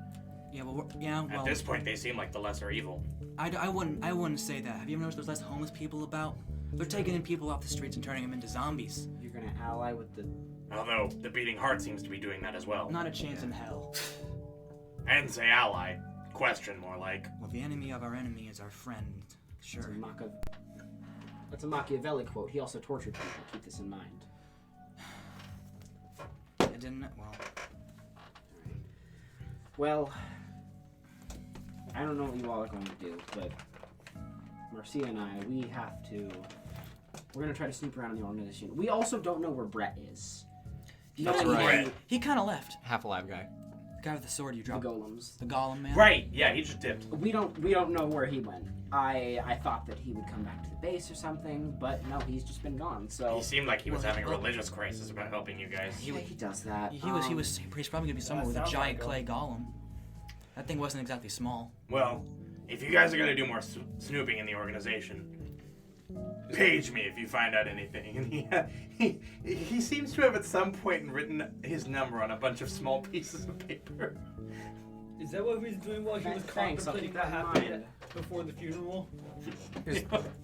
Speaker 3: Yeah, well,
Speaker 7: At this point, they seem like the lesser evil.
Speaker 3: I wouldn't say that. Have you ever noticed there's less homeless people about? They're taking in people off the streets and turning them into zombies.
Speaker 2: You're gonna ally with the...
Speaker 7: Although the Beating Heart seems to be doing that as well.
Speaker 3: Not a chance in hell.
Speaker 7: I didn't say ally. Question, more like.
Speaker 3: Well, the enemy of our enemy is our friend. Sure.
Speaker 2: That's a Machiavelli quote. He also tortured people. Keep this in mind.
Speaker 3: I didn't.
Speaker 2: Well, I don't know what you all are going to do, but Marcia and I, we're going to try to snoop around in the organization. We also don't know where Brett is.
Speaker 6: That's
Speaker 2: Knowing
Speaker 6: right.
Speaker 2: the
Speaker 3: He kind of left.
Speaker 6: Half-alive guy.
Speaker 3: The guy with the sword you dropped.
Speaker 2: golems.
Speaker 3: The golem man.
Speaker 7: Right, yeah, he just dipped.
Speaker 2: We don't know where he went. I thought that he would come back to the base or something, but no, he's just been gone. So
Speaker 7: He seemed like he was
Speaker 3: Well,
Speaker 7: having a
Speaker 3: well-
Speaker 7: religious crisis about helping you guys.
Speaker 2: yeah, he does that.
Speaker 3: He's probably gonna be somewhere with a
Speaker 5: sounds
Speaker 3: giant
Speaker 5: like
Speaker 3: clay golem. That thing wasn't exactly small.
Speaker 7: Well, if you guys are gonna do more snooping in the organization, page me if you find out anything. And he seems to have at some point written his number on a bunch of small pieces of paper.
Speaker 5: Is that what he was doing while he was
Speaker 2: Thanks, I'll
Speaker 5: contemplating
Speaker 2: keep
Speaker 5: what
Speaker 2: that in
Speaker 5: happened
Speaker 2: mind.
Speaker 5: before the funeral?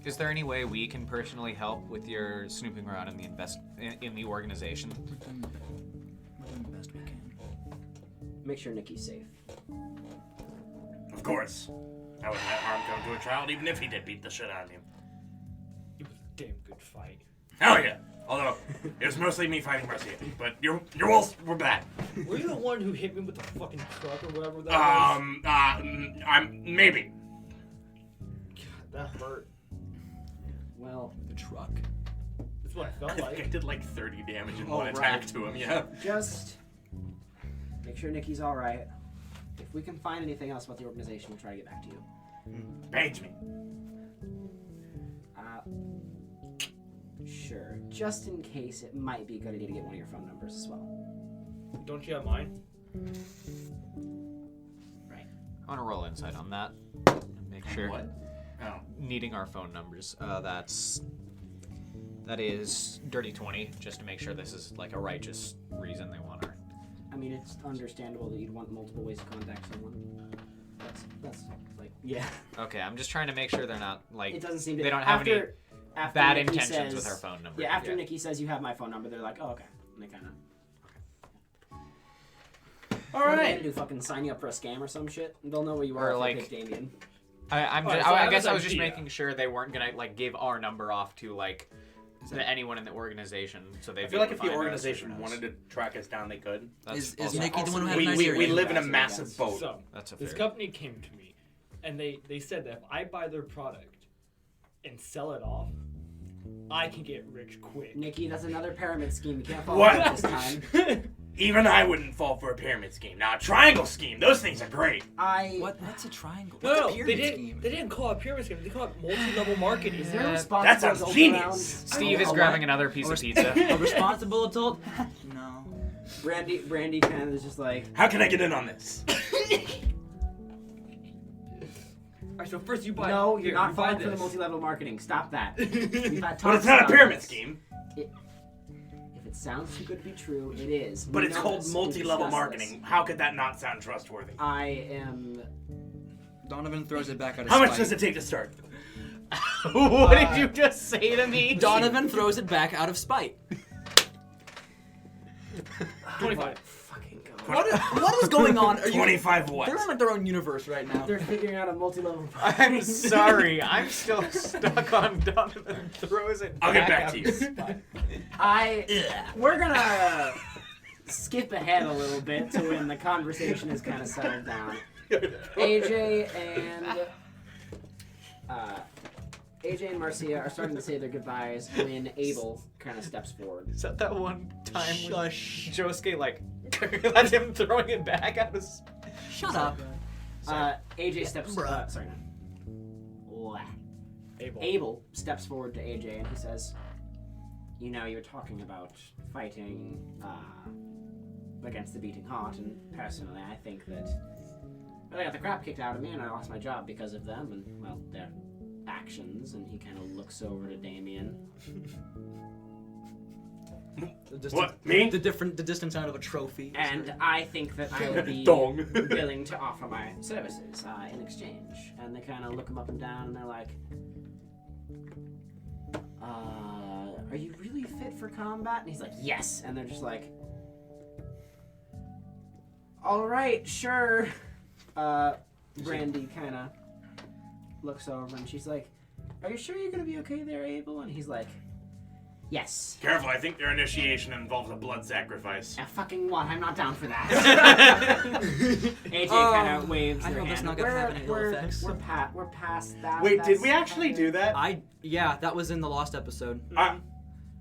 Speaker 6: Is there any way we can personally help with your snooping around in the in the organization?
Speaker 3: We're doing the best we can.
Speaker 2: Make sure Nikki's safe.
Speaker 7: Of course. I wouldn't let harm come to a child even if he did beat the shit out of him.
Speaker 5: It was a damn good fight.
Speaker 7: Hell yeah. Although, it was mostly me fighting Marcia. But your wolves were bad.
Speaker 5: Were you the one who hit me with the fucking truck or whatever that was?
Speaker 7: I'm maybe.
Speaker 5: God, that hurt.
Speaker 2: Well,
Speaker 3: The truck.
Speaker 5: That's what I
Speaker 7: I
Speaker 5: felt
Speaker 7: think I
Speaker 5: like.
Speaker 7: did like 30 damage in
Speaker 2: Oh,
Speaker 7: one attack
Speaker 2: right.
Speaker 7: to him, yeah.
Speaker 2: just make sure Nikki's all right. If we can find anything else about the organization, we'll try to get back to you.
Speaker 7: Page me.
Speaker 2: Sure. Just in case, it might be a good idea to get one of your phone numbers as well.
Speaker 5: Don't you have mine?
Speaker 2: Right.
Speaker 6: I want to roll insight on that. Make sure.
Speaker 7: What? Oh.
Speaker 6: Needing our phone numbers. That is dirty 20, just to make sure this is like a righteous reason they want our.
Speaker 2: I mean, it's understandable that you'd want multiple ways to contact someone. That's like, yeah.
Speaker 6: Okay, I'm just trying to make sure they're not like.
Speaker 2: It doesn't seem to.
Speaker 6: They don't have any
Speaker 2: after
Speaker 6: bad
Speaker 2: Nikki
Speaker 6: intentions
Speaker 2: says,
Speaker 6: with our phone number.
Speaker 2: Yeah, after Nikki says you have my phone number, they're like, oh, okay. And they kind of.
Speaker 7: All
Speaker 2: What are they
Speaker 7: right.
Speaker 2: gonna do? Fucking sign you up for a scam or some shit? They'll know where you are
Speaker 6: Or,
Speaker 2: if
Speaker 6: like-
Speaker 2: they pick Damien.
Speaker 6: I guess I was just
Speaker 5: idea.
Speaker 6: making sure they weren't gonna like give our number off to like anyone in the organization, so they.
Speaker 7: I feel like if the organization wanted to track us down, they could.
Speaker 3: Is
Speaker 2: also-
Speaker 3: Nikki the one who had
Speaker 7: We,
Speaker 3: an
Speaker 7: we,
Speaker 3: idea?
Speaker 7: we live in a
Speaker 2: Yes.
Speaker 7: massive boat.
Speaker 5: So,
Speaker 6: That's a
Speaker 5: this
Speaker 6: fair.
Speaker 5: company came to me, and they said that if I buy their product and sell it off, I can get rich quick.
Speaker 2: Nikki, that's another pyramid scheme. You can't follow
Speaker 7: What?
Speaker 2: it this time.
Speaker 7: Even I wouldn't fall for a pyramid scheme. Now, a triangle scheme, those things are great.
Speaker 3: What's a triangle? What's
Speaker 5: No,
Speaker 3: a
Speaker 5: they
Speaker 3: pyramid
Speaker 5: didn't.
Speaker 3: scheme?
Speaker 5: They didn't call it pyramid scheme. They call it multi-level marketing.
Speaker 2: Is there a
Speaker 6: Yeah,
Speaker 2: responsible
Speaker 7: that sounds
Speaker 2: adult
Speaker 7: genius.
Speaker 2: around?
Speaker 6: Steve is grabbing another piece of pizza.
Speaker 3: A responsible adult? No.
Speaker 2: Brandy kind of is just like,
Speaker 7: How can I get in on this?
Speaker 5: All right, so first you buy.
Speaker 2: no,
Speaker 5: here,
Speaker 2: you're not
Speaker 5: you buy
Speaker 2: falling for the
Speaker 5: this.
Speaker 2: multi-level marketing. Stop that. We've had
Speaker 7: But
Speaker 2: talks
Speaker 7: it's not a
Speaker 2: about
Speaker 7: pyramid
Speaker 2: this.
Speaker 7: scheme.
Speaker 2: If it sounds too good to be true, it is.
Speaker 7: But
Speaker 2: We
Speaker 7: it's
Speaker 2: know
Speaker 7: called
Speaker 2: this. We
Speaker 7: multi-level
Speaker 2: discussed
Speaker 7: marketing. How could that not sound trustworthy?
Speaker 2: this. I am.
Speaker 3: Donovan throws it back out of
Speaker 7: How
Speaker 3: spite.
Speaker 7: much does it take to start?
Speaker 6: What did you just say to me?
Speaker 3: Donovan throws it back out of spite.
Speaker 5: 25.
Speaker 2: Fucking go.
Speaker 3: What is going on? Are you?
Speaker 7: 25 what?
Speaker 3: They're in like their own universe right now.
Speaker 2: They're figuring out a multi-level.
Speaker 6: I'm sorry. I'm still stuck on Donovan throws it.
Speaker 7: I'll get back
Speaker 6: out
Speaker 7: to
Speaker 6: the
Speaker 7: you.
Speaker 6: spot.
Speaker 2: We're gonna skip ahead a little bit to when the conversation is kind of settled down. AJ and Marcia are starting to say their goodbyes when Abel kind of steps forward.
Speaker 6: Is that one time when
Speaker 3: Shush.
Speaker 6: Josuke like that's him throwing it back out of
Speaker 3: Shut up.
Speaker 2: AJ steps.
Speaker 3: Bruh.
Speaker 2: Sorry, no.
Speaker 5: Abel.
Speaker 2: Abel steps forward to AJ and he says, "You know, you were talking about fighting against the beating heart, and personally, I think that I got the crap kicked out of me, and I lost my job because of them, and well, their actions." And he kind of looks over to Damien.
Speaker 7: What? Me?
Speaker 3: The distance out of a trophy.
Speaker 2: And I think that I would be
Speaker 7: Dong.
Speaker 2: willing to offer my services in exchange. And they kind of look him up and down, and they're like, "Are you really fit for combat?" And he's like, "Yes." And they're just like, "All right, sure." Brandy kind of looks over, and she's like, "Are you sure you're gonna be okay there, Abel?" And he's like, "Yes."
Speaker 7: Careful, I think their initiation involves a blood sacrifice.
Speaker 2: Fucking what? I'm not down for that. AJ kind of waves
Speaker 3: I
Speaker 2: their
Speaker 3: know that's
Speaker 2: hand.
Speaker 3: not gonna have any ill effects.
Speaker 2: We're past that.
Speaker 7: Wait, did
Speaker 2: That's
Speaker 7: we actually do that?
Speaker 3: Yeah, that was in the lost episode.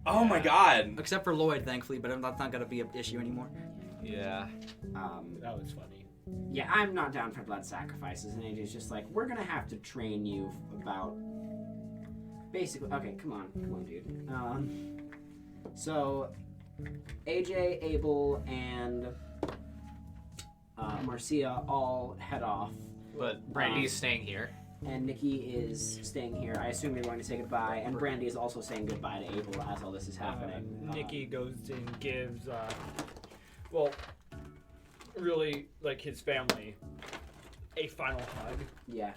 Speaker 7: Oh my god.
Speaker 3: Except for Lloyd, thankfully, but that's not gonna be an issue anymore.
Speaker 6: Yeah.
Speaker 5: That was funny.
Speaker 2: Yeah, I'm not down for blood sacrifices, and AJ's just like, we're gonna have to train you about. Basically, okay, come on, dude. So, AJ, Abel, and Marcia all head off.
Speaker 6: But Brandy's staying here.
Speaker 2: And Nikki is staying here. I assume you're going to say goodbye, and Brandy is also saying goodbye to Abel as all this is happening.
Speaker 5: Nikki goes and gives, really, like, his family a final hug.
Speaker 2: Yeah.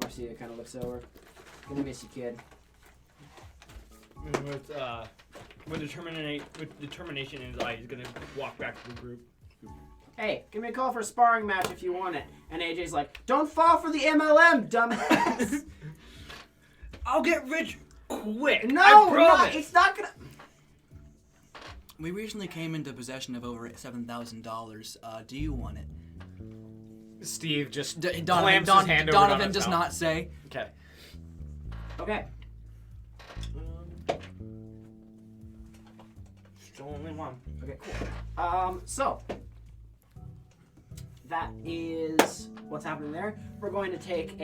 Speaker 2: Marcia kind of looks over. Gonna miss you, kid.
Speaker 5: And with determination in his eye, he's gonna walk back to the group.
Speaker 2: Hey, give me a call for a sparring match if you want it. And AJ's like, don't fall for the MLM, dumbass.
Speaker 5: I'll get rich quick.
Speaker 2: No,
Speaker 5: I promise.
Speaker 2: it's not gonna.
Speaker 3: We recently came into possession of over $7,000. Do you want it?
Speaker 6: Steve just
Speaker 3: Donovan,
Speaker 6: clams his hand over
Speaker 3: Donovan does
Speaker 6: mouth.
Speaker 3: not say.
Speaker 6: Okay.
Speaker 2: Okay.
Speaker 7: Still only one.
Speaker 2: Okay, cool. So that is what's happening there. We're going to take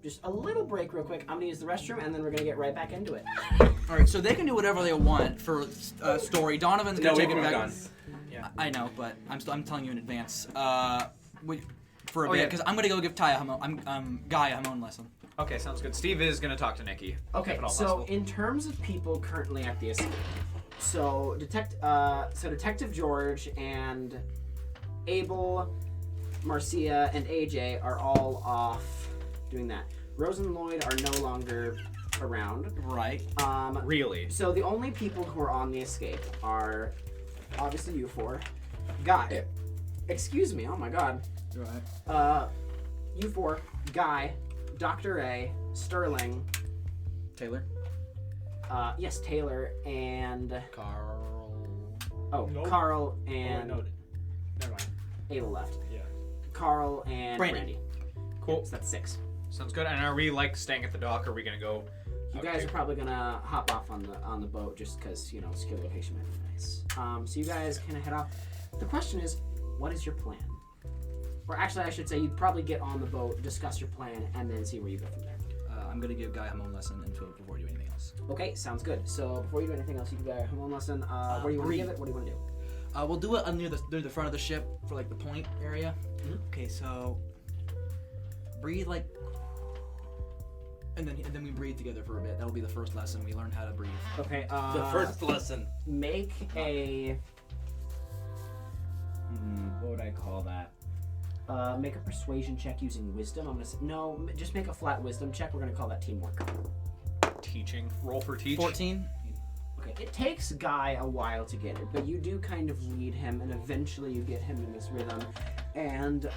Speaker 2: just a little break real quick. I'm gonna use the restroom, and then we're gonna get right back into it.
Speaker 3: All right, so they can do whatever they want for story. Donovan's gonna take it back.
Speaker 7: Yeah.
Speaker 3: I know, but I'm telling you in advance. For a
Speaker 6: Oh,
Speaker 3: bit,
Speaker 6: yeah.
Speaker 3: because I'm gonna go give Guy a Hamon lesson.
Speaker 6: Okay, sounds good. Steve is gonna talk to Nikki.
Speaker 2: Okay,
Speaker 6: if at all
Speaker 2: so
Speaker 6: possible.
Speaker 2: in terms of people currently at the escape, so Detective George and Abel, Marcia, and AJ are all off doing that. Rose and Lloyd are no longer around.
Speaker 3: Right.
Speaker 6: Really?
Speaker 2: So the only people who are on the escape are obviously you four, Guy. Excuse me. Oh my God.
Speaker 3: Right.
Speaker 2: You four, Guy, Dr. A, Sterling.
Speaker 3: Taylor.
Speaker 2: Yes, Taylor and
Speaker 3: Carl.
Speaker 5: Nope.
Speaker 2: Carl
Speaker 5: Oh,
Speaker 2: and
Speaker 5: no, never mind.
Speaker 2: Abel left.
Speaker 5: Yeah.
Speaker 2: Carl and
Speaker 3: Brandy.
Speaker 2: Brandy.
Speaker 6: Cool.
Speaker 2: So that's 6.
Speaker 6: Sounds good. And are we like staying at the dock, or are we gonna go?
Speaker 2: You guys are probably gonna hop off on the boat just because skill location might be nice. So you guys kind of head off. The question is, what is your plan? Or actually, I should say you'd probably get on the boat, discuss your plan, and then see where you go from there.
Speaker 3: I'm gonna give Guy a Hamon lesson before I do anything else.
Speaker 2: Okay, sounds good. So before you do anything else, you can go home on lesson. Where do you want to
Speaker 3: breathe.
Speaker 2: give it? What do you want to do?
Speaker 3: We'll do it near the front of the ship for like the point area.
Speaker 2: Mhm.
Speaker 3: Okay, so breathe like, and then we breathe together for a bit. That'll be the first lesson. We learn how to breathe.
Speaker 2: Okay.
Speaker 7: The first lesson.
Speaker 2: Make a. What would I call that? Make a persuasion check using wisdom. I'm gonna say no. Just make a flat wisdom check. We're gonna call that teamwork.
Speaker 6: Teaching. Roll for teach.
Speaker 3: 14.
Speaker 2: Okay. It takes Guy a while to get it, but you do kind of lead him, and eventually you get him in this rhythm. And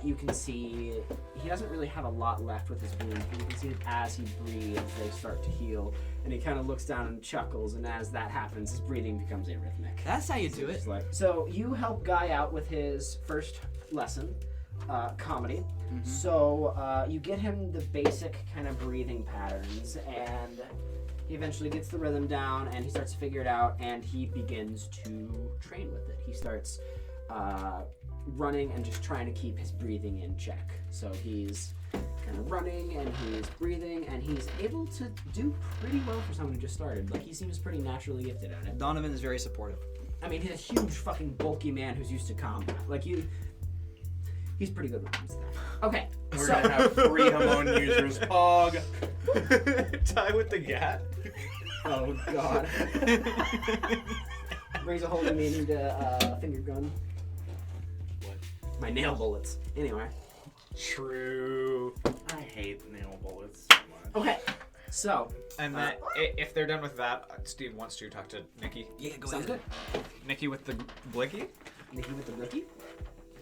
Speaker 2: you can see he doesn't really have a lot left with his wound. You can see that as he breathes, they start to heal, and he kind of looks down and chuckles. And as that happens, his breathing becomes arrhythmic.
Speaker 3: That's how you do it.
Speaker 2: So you help Guy out with his first lesson, comedy.
Speaker 3: Mhm.
Speaker 2: So you get him the basic kind of breathing patterns, and he eventually gets the rhythm down, and he starts to figure it out, and he begins to train with it. He starts running and just trying to keep his breathing in check. So he's kind of running, and he's breathing, and he's able to do pretty well for someone who just started. Like, he seems pretty naturally gifted at it.
Speaker 3: Donovan is very supportive.
Speaker 2: I mean, he's a huge fucking bulky man who's used to combat. Like, he's pretty good when it comes to that. Okay,
Speaker 7: We're
Speaker 2: so
Speaker 7: gonna have 3 Hamon users. Pog.
Speaker 6: Tie with the gat.
Speaker 2: oh god, brings a whole new meaning to finger gun. My nail bullets. Anyway,
Speaker 6: True.
Speaker 7: I hate nail bullets so much.
Speaker 2: okay, so
Speaker 6: And that if they're done with that, Steve wants to talk to Nikki.
Speaker 3: Yeah, go
Speaker 2: sounds
Speaker 3: ahead.
Speaker 2: good.
Speaker 6: Nikki with the blicky.
Speaker 2: Nikki with the blicky.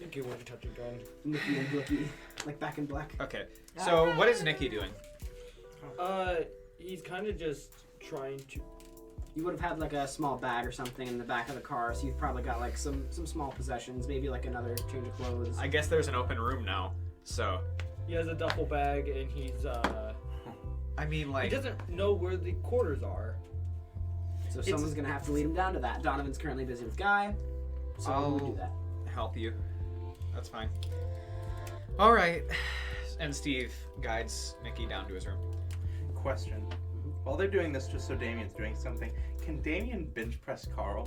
Speaker 5: Nikki, won't you touch your gun?
Speaker 2: Nikki and blicky, like Back in Black.
Speaker 6: Okay. So what is Nikki doing?
Speaker 5: He's kind of just trying to.
Speaker 2: You would have had like a small bag or something in the back of the car, so you've probably got like some small possessions, maybe like another change of clothes.
Speaker 6: I guess there's an open room now. So
Speaker 5: He has a duffel bag, and he's
Speaker 6: I mean,
Speaker 5: he
Speaker 6: like,
Speaker 5: doesn't know where the quarters are.
Speaker 2: So someone's gonna have to lead him down to that. Donovan's currently busy with Guy, so who would do that?
Speaker 6: help you. That's fine. All right. And Steve guides Nikki down to his room.
Speaker 7: Question. While they're doing this, just so Damien's doing something, can Damien bench press Carl?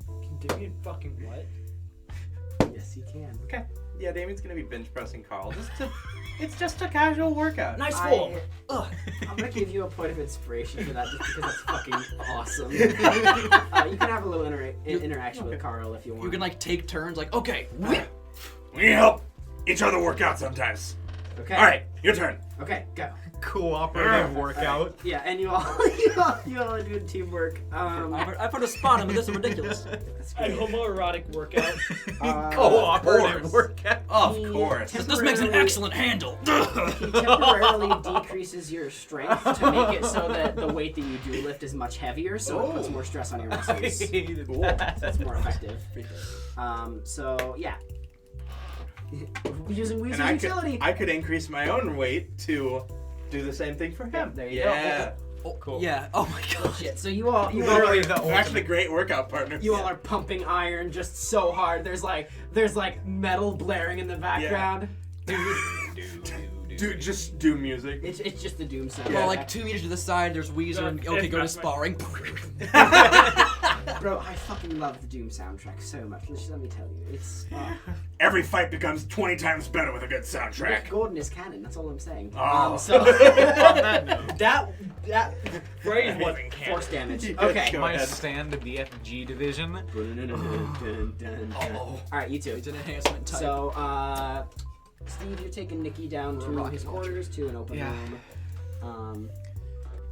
Speaker 5: Can Damien fucking what?
Speaker 2: Yes, he can.
Speaker 7: Okay. Yeah, Damien's gonna be bench pressing Carl. It's just a casual workout.
Speaker 3: Nice form.
Speaker 2: I'm gonna give you a point of inspiration for that just because that's fucking awesome. You can have a little interaction with Carl if you want.
Speaker 3: You can like take turns, like, okay,
Speaker 7: We help each other work out sometimes.
Speaker 2: Okay.
Speaker 7: All right, your turn.
Speaker 2: Okay, go.
Speaker 6: Cooperative workout.
Speaker 2: Yeah, and you all are doing teamwork.
Speaker 3: I put a spot on, but this is ridiculous.
Speaker 2: That's
Speaker 5: A
Speaker 2: great.
Speaker 5: homoerotic workout.
Speaker 6: Cooperative workout.
Speaker 7: Of
Speaker 2: He
Speaker 7: course.
Speaker 3: This makes an excellent handle.
Speaker 2: He temporarily decreases your strength to make it so that the weight that you do lift is much heavier, so it puts more stress on your muscles. So it's more effective. So yeah. Using utility.
Speaker 7: I could increase my own weight to do the same thing for him.
Speaker 2: There you
Speaker 7: Yeah.
Speaker 3: Oh,
Speaker 6: Cool.
Speaker 3: Yeah. Oh my god.
Speaker 2: Shit. So you all
Speaker 6: Literally the
Speaker 7: We're actually
Speaker 6: ultimate.
Speaker 7: great workout partners.
Speaker 2: You all are pumping iron just so hard. There's like metal blaring in the background.
Speaker 7: Dude, just do music.
Speaker 2: It's just the doom sound.
Speaker 3: Well, like 2 meters to the side, there's Weezer, and okay, go to sparring.
Speaker 2: Bro, I fucking love the Doom soundtrack so much. Let me tell you, it's
Speaker 7: Every fight becomes 20 times better with a good
Speaker 2: Rick
Speaker 7: soundtrack.
Speaker 2: Gordon is canon. That's all I'm saying.
Speaker 7: Oh.
Speaker 2: So
Speaker 5: That phrase wasn't canon.
Speaker 2: force damage.
Speaker 7: Yes,
Speaker 2: Okay.
Speaker 7: go
Speaker 6: My
Speaker 7: ahead.
Speaker 6: stand BFG division.
Speaker 2: All right, you two.
Speaker 3: It's an enhancement type.
Speaker 2: So, Steve, you're taking Nikki down to
Speaker 3: Rocket
Speaker 2: his
Speaker 3: launcher.
Speaker 2: quarters to an open
Speaker 6: Yeah.
Speaker 2: room.
Speaker 6: All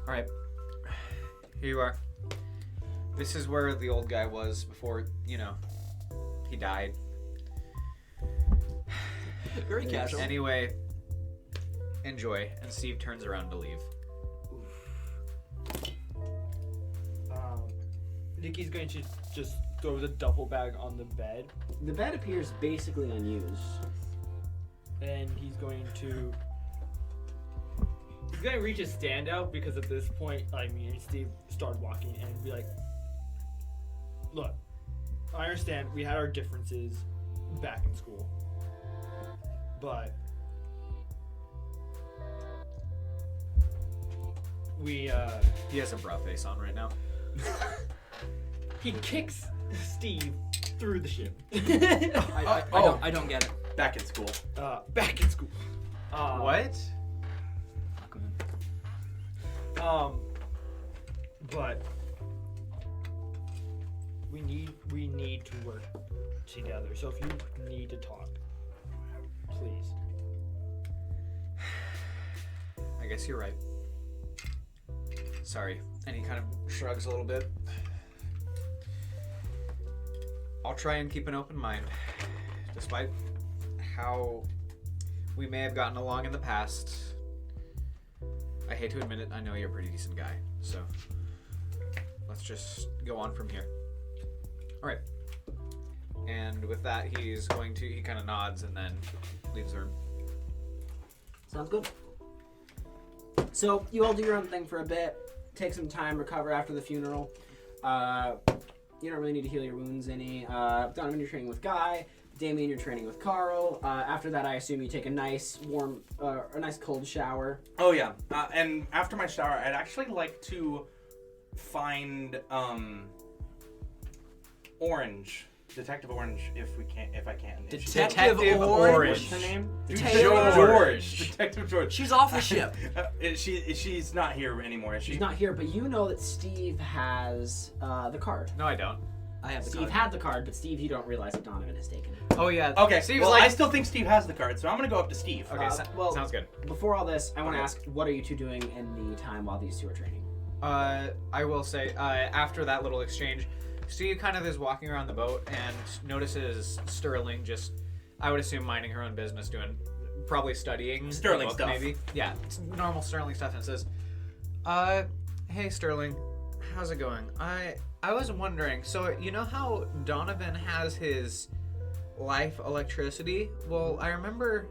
Speaker 6: right. Here you are. This is where the old guy was before, he died.
Speaker 3: Very casual.
Speaker 6: Anyway, enjoy. And Steve turns around to leave.
Speaker 5: Nikki's going to just throw the duffel bag on the bed,
Speaker 2: The bed appears basically unused.
Speaker 5: and he's going to reach his stand out because at this point, me and Steve started walking and be like, "Look, I understand we had our differences back in school, but we
Speaker 6: He has a bra face on right now.
Speaker 5: he kicks Steve through the ship
Speaker 3: I don't get it.
Speaker 7: Back in school.
Speaker 5: back in school.
Speaker 6: What?
Speaker 5: But we need to work together. So if you need to talk, please.
Speaker 6: I guess you're right. Sorry. And he kind of shrugs a little bit. I'll try and keep an open mind. Despite how we may have gotten along in the past, I hate to admit it, I know you're a pretty decent guy. So let's just go on from here. Alright. And with that, he kind of nods and then leaves the room.
Speaker 2: Sounds good. So you all do your own thing for a bit. Take some time, recover after the funeral. You don't really need to heal your wounds any. Donovan, you're training with Guy. Damien, you're training with Carl. After that, I assume you take a nice cold shower.
Speaker 7: Oh yeah, and after my shower, I'd actually like to find Orange, Detective Orange, if I can.
Speaker 3: Detective
Speaker 6: Detective
Speaker 3: Orange.
Speaker 6: Orange.
Speaker 7: What's her name?
Speaker 2: Detective
Speaker 7: George. Detective George.
Speaker 3: She's off the ship.
Speaker 7: She's not here anymore, is she?
Speaker 2: She's not here, but you know that Steve has the card.
Speaker 6: No, I don't.
Speaker 3: I have the
Speaker 2: Steve
Speaker 3: card.
Speaker 2: had the card, but Steve, you don't realize that Donovan has taken it.
Speaker 6: Oh, yeah.
Speaker 7: Okay,
Speaker 6: Steve's
Speaker 7: well,
Speaker 6: like...
Speaker 7: I still think Steve has the card, so I'm gonna go up to Steve.
Speaker 6: Okay,
Speaker 2: well-
Speaker 6: sounds good.
Speaker 2: Before all this, I want to
Speaker 7: Okay.
Speaker 2: ask, what are you two doing in the time while these two are training?
Speaker 6: I will say, after that little exchange, Steve kind of is walking around the boat and notices Sterling just, I would assume, minding her own business, probably studying.
Speaker 7: Sterling
Speaker 6: the book,
Speaker 7: stuff.
Speaker 6: Maybe. Yeah, it's normal Sterling stuff, and says, hey Sterling, how's it going? I was wondering, so you know how Donovan has his life electricity? Well, I remember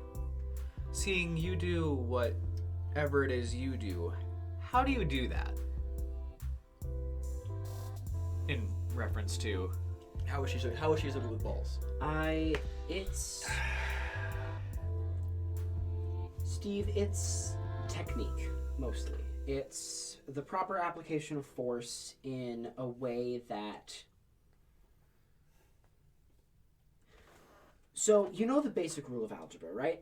Speaker 6: seeing you do whatever it is you do. How do you do that? In reference to...
Speaker 3: How is she so good with balls?
Speaker 2: Steve, it's technique, mostly. It's the proper application of force in a way that So, you know the basic rule of algebra, right?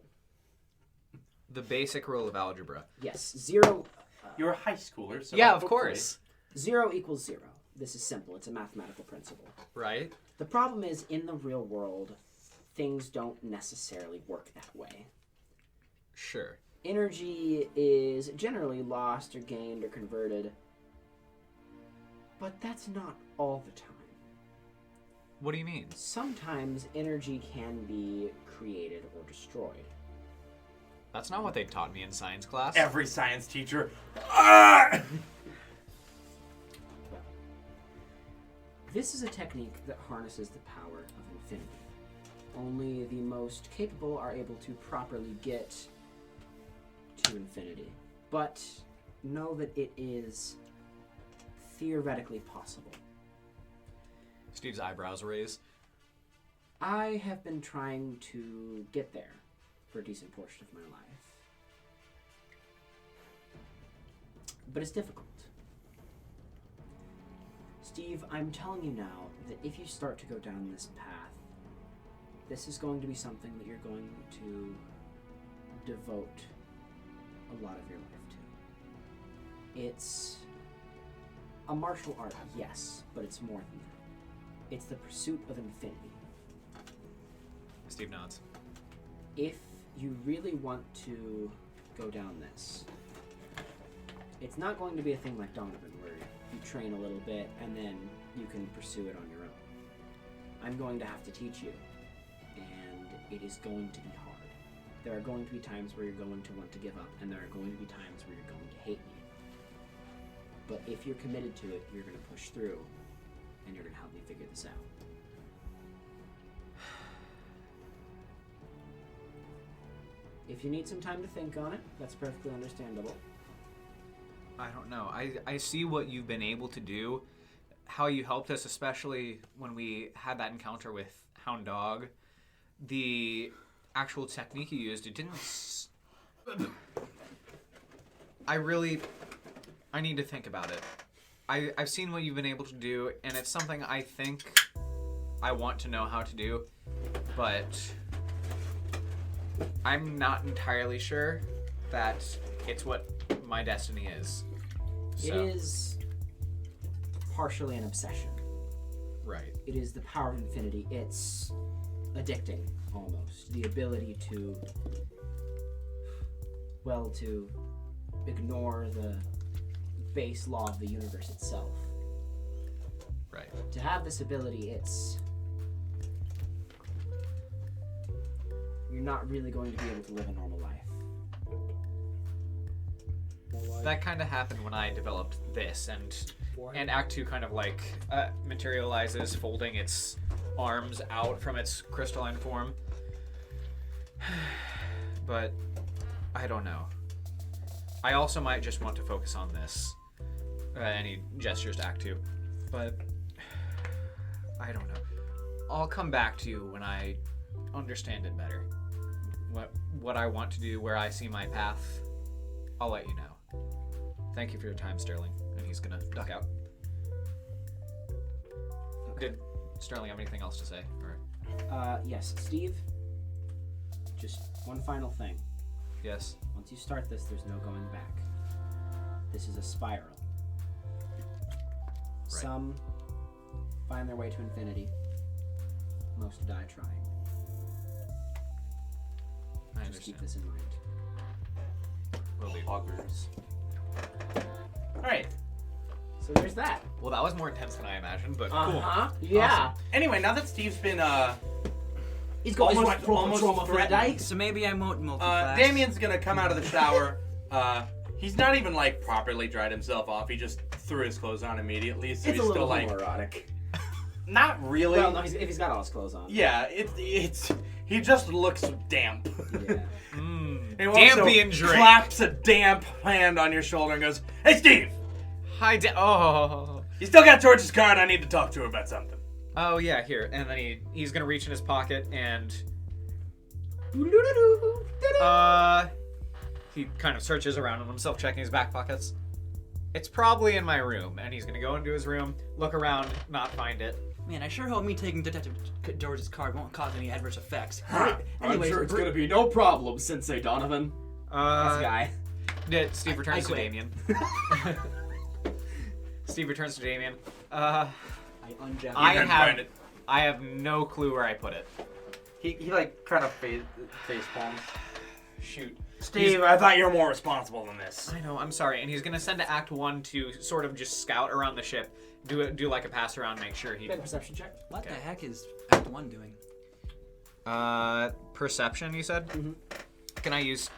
Speaker 6: The basic rule of algebra.
Speaker 2: Yes. 0...
Speaker 7: You're a high schooler, so
Speaker 6: Yeah, of
Speaker 7: hopefully-
Speaker 6: course.
Speaker 2: 0 equals 0. This is simple. It's a mathematical principle.
Speaker 6: Right?
Speaker 2: The problem is, in the real world, things don't necessarily work that way.
Speaker 6: Sure.
Speaker 2: Energy is generally lost or gained or converted, but that's not all the time.
Speaker 6: What do you mean?
Speaker 2: Sometimes energy can be created or destroyed.
Speaker 6: That's not what they taught me in science class.
Speaker 7: Every science teacher. Ah!
Speaker 2: Well, this is a technique that harnesses the power of infinity. Only the most capable are able to properly get to infinity. But know that it is theoretically possible.
Speaker 6: Steve's eyebrows raise.
Speaker 2: I have been trying to get there for a decent portion of my life. But it's difficult. Steve, I'm telling you now that if you start to go down this path, this is going to be something that you're going to devote a lot of your life to. It's a martial art, yes, but it's more than that. It's the pursuit of infinity.
Speaker 6: Steve nods.
Speaker 2: If you really want to go down this, it's not going to be a thing like Donovan where you train a little bit and then you can pursue it on your own. I'm going to have to teach you, and it is going to be hard. There are going to be times where you're going to want to give up, and there are going to be times where you're going to hate me. But if you're committed to it, you're going to push through, and you're going to help me figure this out. If you need some time to think on it, that's perfectly understandable.
Speaker 6: I don't know. I see what you've been able to do, how you helped us, especially when we had that encounter with Hound Dog. The actual technique you used, it didn't... I need to think about it. I've seen what you've been able to do, and it's something I think I want to know how to do, but I'm not entirely sure that it's what my destiny is.
Speaker 2: It
Speaker 6: So,
Speaker 2: is partially an obsession.
Speaker 6: right.
Speaker 2: It is the power of infinity. It's addicting, almost. The ability to ignore the base law of the universe itself.
Speaker 6: Right.
Speaker 2: To have this ability, you're not really going to be able to live a normal life.
Speaker 6: That kind of happened when I developed this, and Act 2 kind of like materializes, folding its arms out from its crystalline form. But I don't know. I also might just want to focus on this. Any gestures to Act 2. But I don't know. I'll come back to you when I understand it better. What I want to do, where I see my path, I'll let you know. Thank you for your time, Sterling. And he's gonna duck out. Did Sterling have anything else to say? Or...
Speaker 2: Yes, Steve. Just one final thing.
Speaker 6: Yes.
Speaker 2: Once you start this, there's no going back. This is a spiral. Some find their way to infinity. Most die trying.
Speaker 6: I
Speaker 2: Just keep
Speaker 6: understand.
Speaker 2: this in mind.
Speaker 6: Will do.
Speaker 7: Poggers. Alright.
Speaker 2: So there's that.
Speaker 6: Well, that was more intense than I imagined, but cool.
Speaker 2: Uh-huh. Yeah.
Speaker 7: Anyway, now that Steve's been
Speaker 2: He's got his
Speaker 7: Almost-
Speaker 2: right proper
Speaker 7: almost
Speaker 2: trauma for the
Speaker 7: threatened.
Speaker 2: day.
Speaker 3: So maybe I won't multi-class.
Speaker 7: Damien's gonna come out of the shower. He's not even like properly dried himself off. He just threw his clothes on immediately, so
Speaker 2: It's a
Speaker 7: he's
Speaker 2: little
Speaker 7: still like
Speaker 2: homoerotic.
Speaker 7: not really.
Speaker 2: Well, no, if he's got all his clothes on.
Speaker 7: Yeah, it's he just looks damp.
Speaker 2: Yeah.
Speaker 7: And he also
Speaker 6: Dampy and Drake.
Speaker 7: claps a damp hand on your shoulder and goes, "Hey, Steve,
Speaker 6: Hi, oh.
Speaker 7: you still got George's card? I need to talk to her about something."
Speaker 6: Oh, yeah, here. And then he's gonna reach in his pocket and... He kind of searches around on himself, checking his back pockets. It's probably in my room, and he's gonna go into his room, look around, not find it,
Speaker 3: Man, I sure hope me taking Detective George's card won't cause any adverse effects.
Speaker 8: I'm
Speaker 3: Anyways,
Speaker 8: sure it's gonna be no problem, Sensei Donovan.
Speaker 2: This guy.
Speaker 6: Steve returns to
Speaker 3: quit.
Speaker 6: Damien. Steve returns to Damien.
Speaker 3: I unjab.
Speaker 6: I have no clue where I put it.
Speaker 9: He like kind of face palms.
Speaker 6: Shoot.
Speaker 7: Steve, I thought you were more responsible than this.
Speaker 6: I know, I'm sorry. And he's gonna send to Act 1 to sort of just scout around the ship, do like a pass around, make sure he.
Speaker 2: Make a perception check.
Speaker 3: What the heck is Act 1 doing?
Speaker 6: Perception, you said?
Speaker 2: Mm-hmm.
Speaker 6: Can I use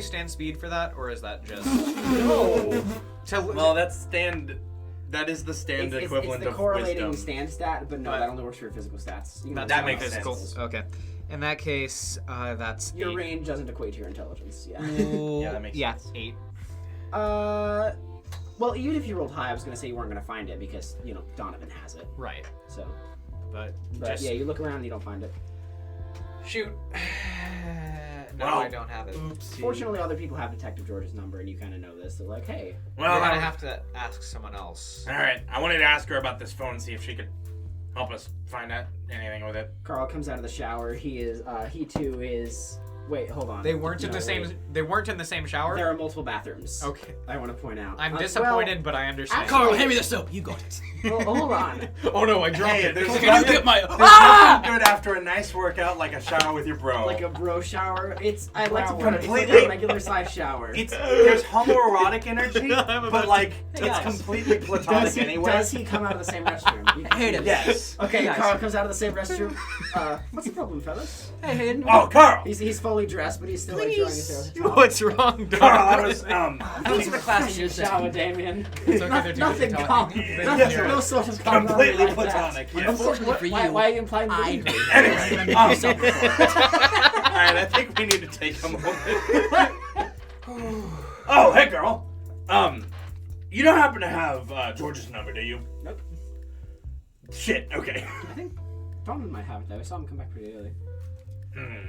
Speaker 6: stand speed for that, or is that just?
Speaker 9: No.
Speaker 6: Well,
Speaker 9: That is the stand
Speaker 2: It's
Speaker 9: equivalent
Speaker 2: the
Speaker 9: of
Speaker 2: correlating
Speaker 9: wisdom.
Speaker 2: stand stat, but no, that only works for your physical stats. You can
Speaker 6: that
Speaker 2: only
Speaker 6: makes
Speaker 2: stat
Speaker 6: sense.
Speaker 2: stats.
Speaker 6: Okay. In that case, that's
Speaker 2: Your
Speaker 6: 8.
Speaker 2: range doesn't equate to your intelligence. Yeah.
Speaker 9: Yeah, that makes sense.
Speaker 6: 8.
Speaker 2: Well, even if you rolled high, I was gonna say you weren't gonna find it because Donovan has it.
Speaker 6: Right.
Speaker 2: So,
Speaker 6: But
Speaker 2: but yeah, you look around and you don't find it.
Speaker 6: shoot. No,
Speaker 7: Well,
Speaker 6: I don't have it.
Speaker 2: Fortunately, other people have Detective George's number, and you kind of know this. They're like, hey,
Speaker 7: Well,
Speaker 6: We're gonna have to ask someone else.
Speaker 7: all right. I wanted to ask her about this phone, see if she could help us find out anything with it.
Speaker 2: Carl comes out of the shower. He too is. Wait, hold on.
Speaker 6: They weren't in
Speaker 2: No,
Speaker 6: the same.
Speaker 2: wait.
Speaker 6: They weren't in the same shower.
Speaker 2: There are multiple bathrooms.
Speaker 6: Okay.
Speaker 2: I want to point out.
Speaker 6: I'm
Speaker 2: well,
Speaker 6: disappointed, but I understand.
Speaker 2: actually-
Speaker 3: Carl, hand me the soap. You got it.
Speaker 2: hold on.
Speaker 6: Oh no, I dropped
Speaker 9: Hey,
Speaker 6: it.
Speaker 9: there's
Speaker 3: Can
Speaker 9: nothing,
Speaker 3: you get my?
Speaker 9: there's
Speaker 3: Ah!
Speaker 9: nothing good after a nice workout like a shower with your bro.
Speaker 2: Like a bro shower. I like to put it. It's like
Speaker 9: Completely-
Speaker 2: a regular size shower.
Speaker 9: There's homoerotic energy, but like it's
Speaker 3: guys.
Speaker 9: completely platonic anyway.
Speaker 2: Does he come out of the same restroom? You can
Speaker 3: Hey,
Speaker 2: see
Speaker 3: it
Speaker 2: this.
Speaker 9: Yes.
Speaker 2: Okay,
Speaker 3: Guys.
Speaker 2: Carl comes out of the same restroom. What's the problem, fellas?
Speaker 3: Hey, Hayden.
Speaker 7: Oh, Carl!
Speaker 2: He's fully dressed, but he's still like drawing his hair.
Speaker 6: What's wrong,
Speaker 7: Carl, I
Speaker 6: Donovan?
Speaker 7: was
Speaker 3: These are the classes you said.
Speaker 2: Shower, Damien.
Speaker 6: It's okay, they're too
Speaker 2: Nothing
Speaker 6: busy
Speaker 2: calm.
Speaker 6: talking.
Speaker 2: No sort of calm.
Speaker 9: completely
Speaker 2: like that.
Speaker 9: platonic. Yes.
Speaker 3: Unfortunately for
Speaker 2: Why
Speaker 3: you,
Speaker 2: are you implying
Speaker 3: I
Speaker 2: that?
Speaker 3: agree.
Speaker 7: Anyway,
Speaker 9: Alright, I think we need to take a moment.
Speaker 7: Oh, hey, girl. You don't happen to have George's number, do you?
Speaker 2: Nope.
Speaker 7: Shit. Okay.
Speaker 2: I think Donovan might have it though. I saw him come back pretty early.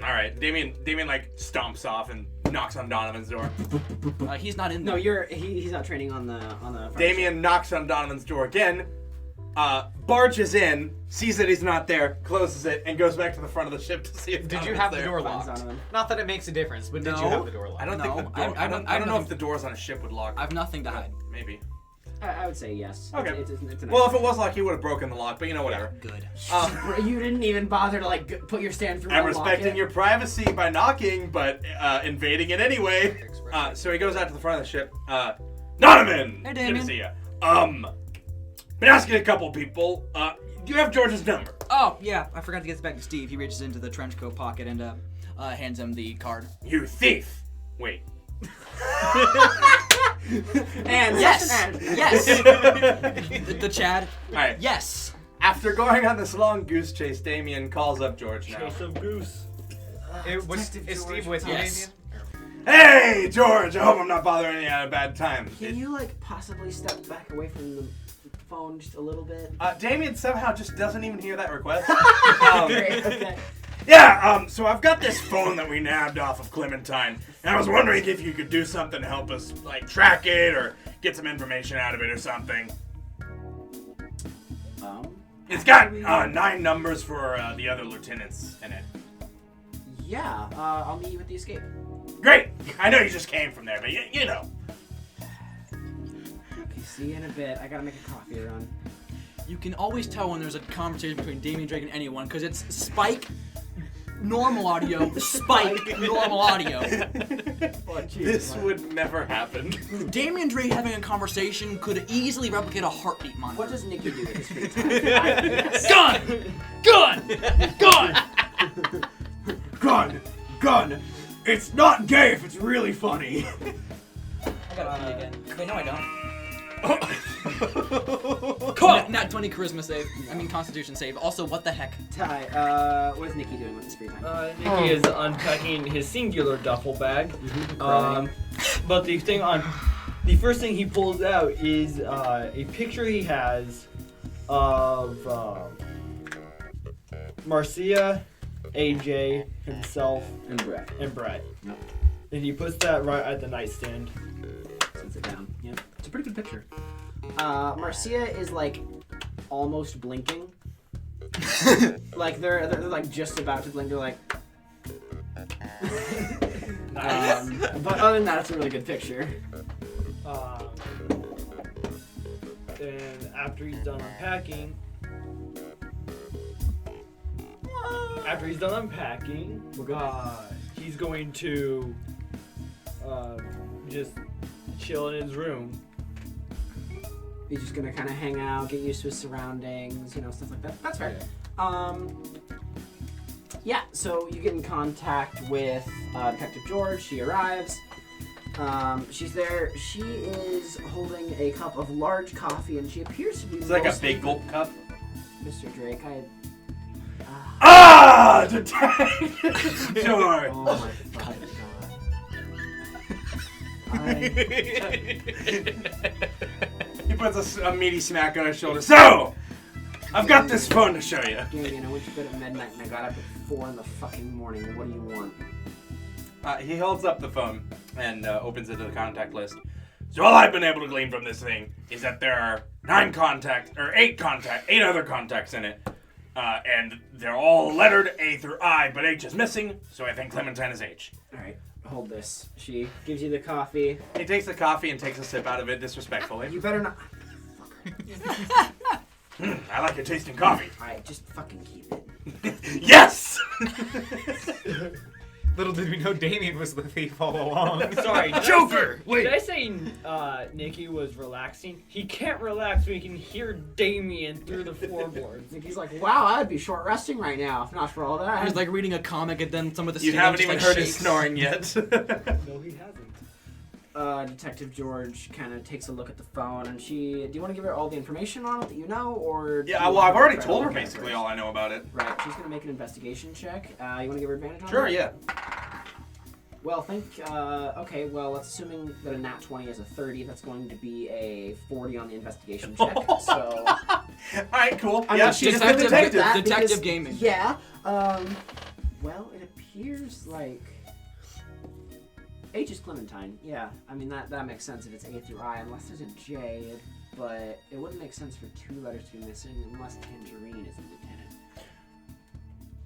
Speaker 7: All right. Damien like stomps off and knocks on Donovan's door.
Speaker 3: He's not in
Speaker 2: No,
Speaker 3: there.
Speaker 2: he's not training on the.
Speaker 9: Damien knocks on Donovan's door again, barges in, sees that he's not there, closes it, and goes back to the front of the ship to see if
Speaker 6: Did you
Speaker 9: Donovan's
Speaker 6: have the
Speaker 9: there.
Speaker 6: door
Speaker 2: Finds
Speaker 6: locked?
Speaker 2: Donovan.
Speaker 6: Not that it makes a difference, but did you
Speaker 3: No.
Speaker 6: have the door locked?
Speaker 9: I don't think the
Speaker 3: No,
Speaker 9: door.
Speaker 3: I
Speaker 9: I
Speaker 3: don't
Speaker 9: don't know
Speaker 3: think-
Speaker 9: if the doors on a ship would lock.
Speaker 3: I have nothing to hide.
Speaker 9: Maybe.
Speaker 2: I would say yes.
Speaker 9: Okay.
Speaker 2: It's a nice
Speaker 9: Well, if it was locked, he would have broken the lock. But whatever.
Speaker 3: Good.
Speaker 2: You didn't even bother to like put your stand through.
Speaker 9: I'm
Speaker 2: and lock
Speaker 9: respecting
Speaker 2: it.
Speaker 9: your privacy by knocking, but invading it anyway. So he goes out to the front of the ship.
Speaker 7: Donovan.
Speaker 3: Hey,
Speaker 7: Good to
Speaker 3: Damien.
Speaker 7: see ya. Been asking a couple people. Do you have George's number?
Speaker 3: Oh, yeah. I forgot to get this back to Steve. He reaches into the trench coat pocket and hands him the card.
Speaker 7: You thief. Wait.
Speaker 2: And
Speaker 3: Yes!
Speaker 2: and.
Speaker 3: Yes! the Chad.
Speaker 9: All right.
Speaker 3: Yes!
Speaker 9: After going on this long goose chase, Damien calls up George now.
Speaker 5: Chase of goose.
Speaker 6: Is Steve with you,
Speaker 3: Yes.
Speaker 6: Damien?
Speaker 7: Hey, George. I hope I'm not bothering you at a bad time.
Speaker 2: Can you like possibly step back away from the phone just a little bit?
Speaker 9: Damien somehow just doesn't even hear that request.
Speaker 2: Great. Okay.
Speaker 7: Yeah, so I've got this phone that we nabbed off of Clementine, and I was wondering if you could do something to help us, like, track it or get some information out of it or something. It's got 9 numbers for the other lieutenants in it.
Speaker 2: Yeah. I'll meet you at the escape.
Speaker 7: Great! I know you just came from there, but you know.
Speaker 2: Okay. See you in a bit. I gotta make a coffee run.
Speaker 3: You can always tell when there's a conversation between Damien Drake and anyone, because it's Spike, normal audio, Spike, normal audio.
Speaker 9: This would never happen.
Speaker 3: Damien Drake having a conversation could easily replicate a heartbeat monitor.
Speaker 2: What does Nikki do with his free time?
Speaker 3: Gun! Gun! Gun!
Speaker 7: Gun! It's not gay if it's really funny.
Speaker 3: I gotta pee again. Wait, no I don't.
Speaker 2: Cool.
Speaker 3: Not 20 charisma save. I mean constitution save. Also, what the heck?
Speaker 2: Ty, what is Nikki doing with his free time?
Speaker 5: Nikki is unpacking his singular duffel bag. But the first thing he pulls out is a picture he has of Marcia, AJ, himself,
Speaker 2: And Brett.
Speaker 5: and Brett.
Speaker 2: Yep.
Speaker 5: And he puts that right at the nightstand.
Speaker 2: Sits it down. Yep. It's a pretty good picture. Marcia is like almost blinking, Like they're like just about to blink. They're like.
Speaker 5: Nice.
Speaker 2: But other than that, it's a really good picture.
Speaker 5: Then after he's done unpacking, he's going to just chill in his room.
Speaker 2: He's just gonna kind of hang out, get used to his surroundings, you know, stuff like that. That's fair. Yeah, so you get in contact with Detective George. She arrives. She's there. She is holding a cup of large coffee, and she appears to be
Speaker 9: It's like a big gulp cup.
Speaker 2: Mr. Drake,
Speaker 9: Detective George!
Speaker 2: Oh my fucking god.
Speaker 9: He puts a meaty smack on his shoulder. So, I've got this phone to show you.
Speaker 2: Damien, I went to bed at midnight and I got up at 4 in the fucking morning. What do you want?
Speaker 9: He holds up the phone and opens it to the contact list. So all I've been able to glean from this thing is that there are 8 other contacts in it. And they're all lettered A through I, but H is missing, so I think Clementine is H.
Speaker 2: Alright, hold this. She gives you the coffee.
Speaker 9: He takes the coffee and takes a sip out of it disrespectfully.
Speaker 2: You better not.
Speaker 9: I like your taste in coffee.
Speaker 2: Alright, just fucking keep it.
Speaker 9: Yes!
Speaker 6: Little did we know Damien was the thief all along.
Speaker 5: Sorry,
Speaker 9: Joker!
Speaker 5: Did I say Nikki was relaxing? He can't relax when he can hear Damien through the floorboards.
Speaker 2: Nikki's like, wow, I'd be short resting right now if not for all that.
Speaker 3: He's like reading a comic and then some of the
Speaker 9: You
Speaker 3: ceiling
Speaker 9: haven't
Speaker 3: just,
Speaker 9: even
Speaker 3: like,
Speaker 9: heard his
Speaker 3: shakes.
Speaker 9: snoring yet.
Speaker 5: No, he hasn't.
Speaker 2: Detective George kind of takes a look at the phone, and do you want to give her all the information on it that you know, or?
Speaker 9: Yeah, well, I've already told her basically all I know about it.
Speaker 2: Right, she's gonna make an investigation check. You want to give her advantage on
Speaker 9: Sure,
Speaker 2: that?
Speaker 9: yeah.
Speaker 2: Well, okay, well, let's assuming that a nat 20 is a 30, that's going to be a 40 on the investigation check, so...
Speaker 9: Alright, cool.
Speaker 2: I
Speaker 9: Yeah,
Speaker 2: mean,
Speaker 9: she's a
Speaker 2: good at
Speaker 9: detective.
Speaker 2: that
Speaker 3: Detective
Speaker 2: because-
Speaker 3: gaming.
Speaker 2: Yeah, well, it appears like... H is Clementine, yeah. I mean, that makes sense if it's A through I, unless there's a J, but it wouldn't make sense for 2 letters to be missing unless Tangerine is a lieutenant.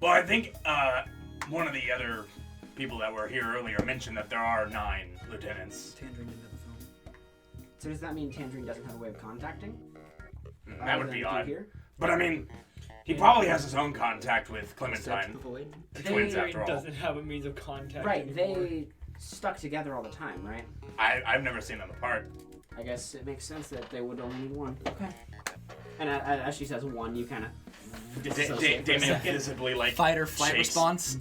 Speaker 7: Well, I think one of the other people that were here earlier mentioned that there are 9 lieutenants.
Speaker 3: Tangerine didn't have a phone.
Speaker 2: So does that mean Tangerine doesn't have a way of contacting?
Speaker 7: That would be odd.
Speaker 2: Here?
Speaker 7: But I mean, he probably has his own contact with
Speaker 3: Search
Speaker 7: Clementine.
Speaker 3: the void.
Speaker 7: The twins,
Speaker 5: Tangerine
Speaker 7: after all.
Speaker 5: doesn't have a means of contact
Speaker 2: Right,
Speaker 5: anymore.
Speaker 2: they stuck together all the time, right?
Speaker 7: I've never seen them apart.
Speaker 2: I guess it makes sense that they would only need one. Okay. And as she says one, you kind of...
Speaker 7: Damien visibly like
Speaker 3: Fight or flight
Speaker 7: shakes.
Speaker 3: response.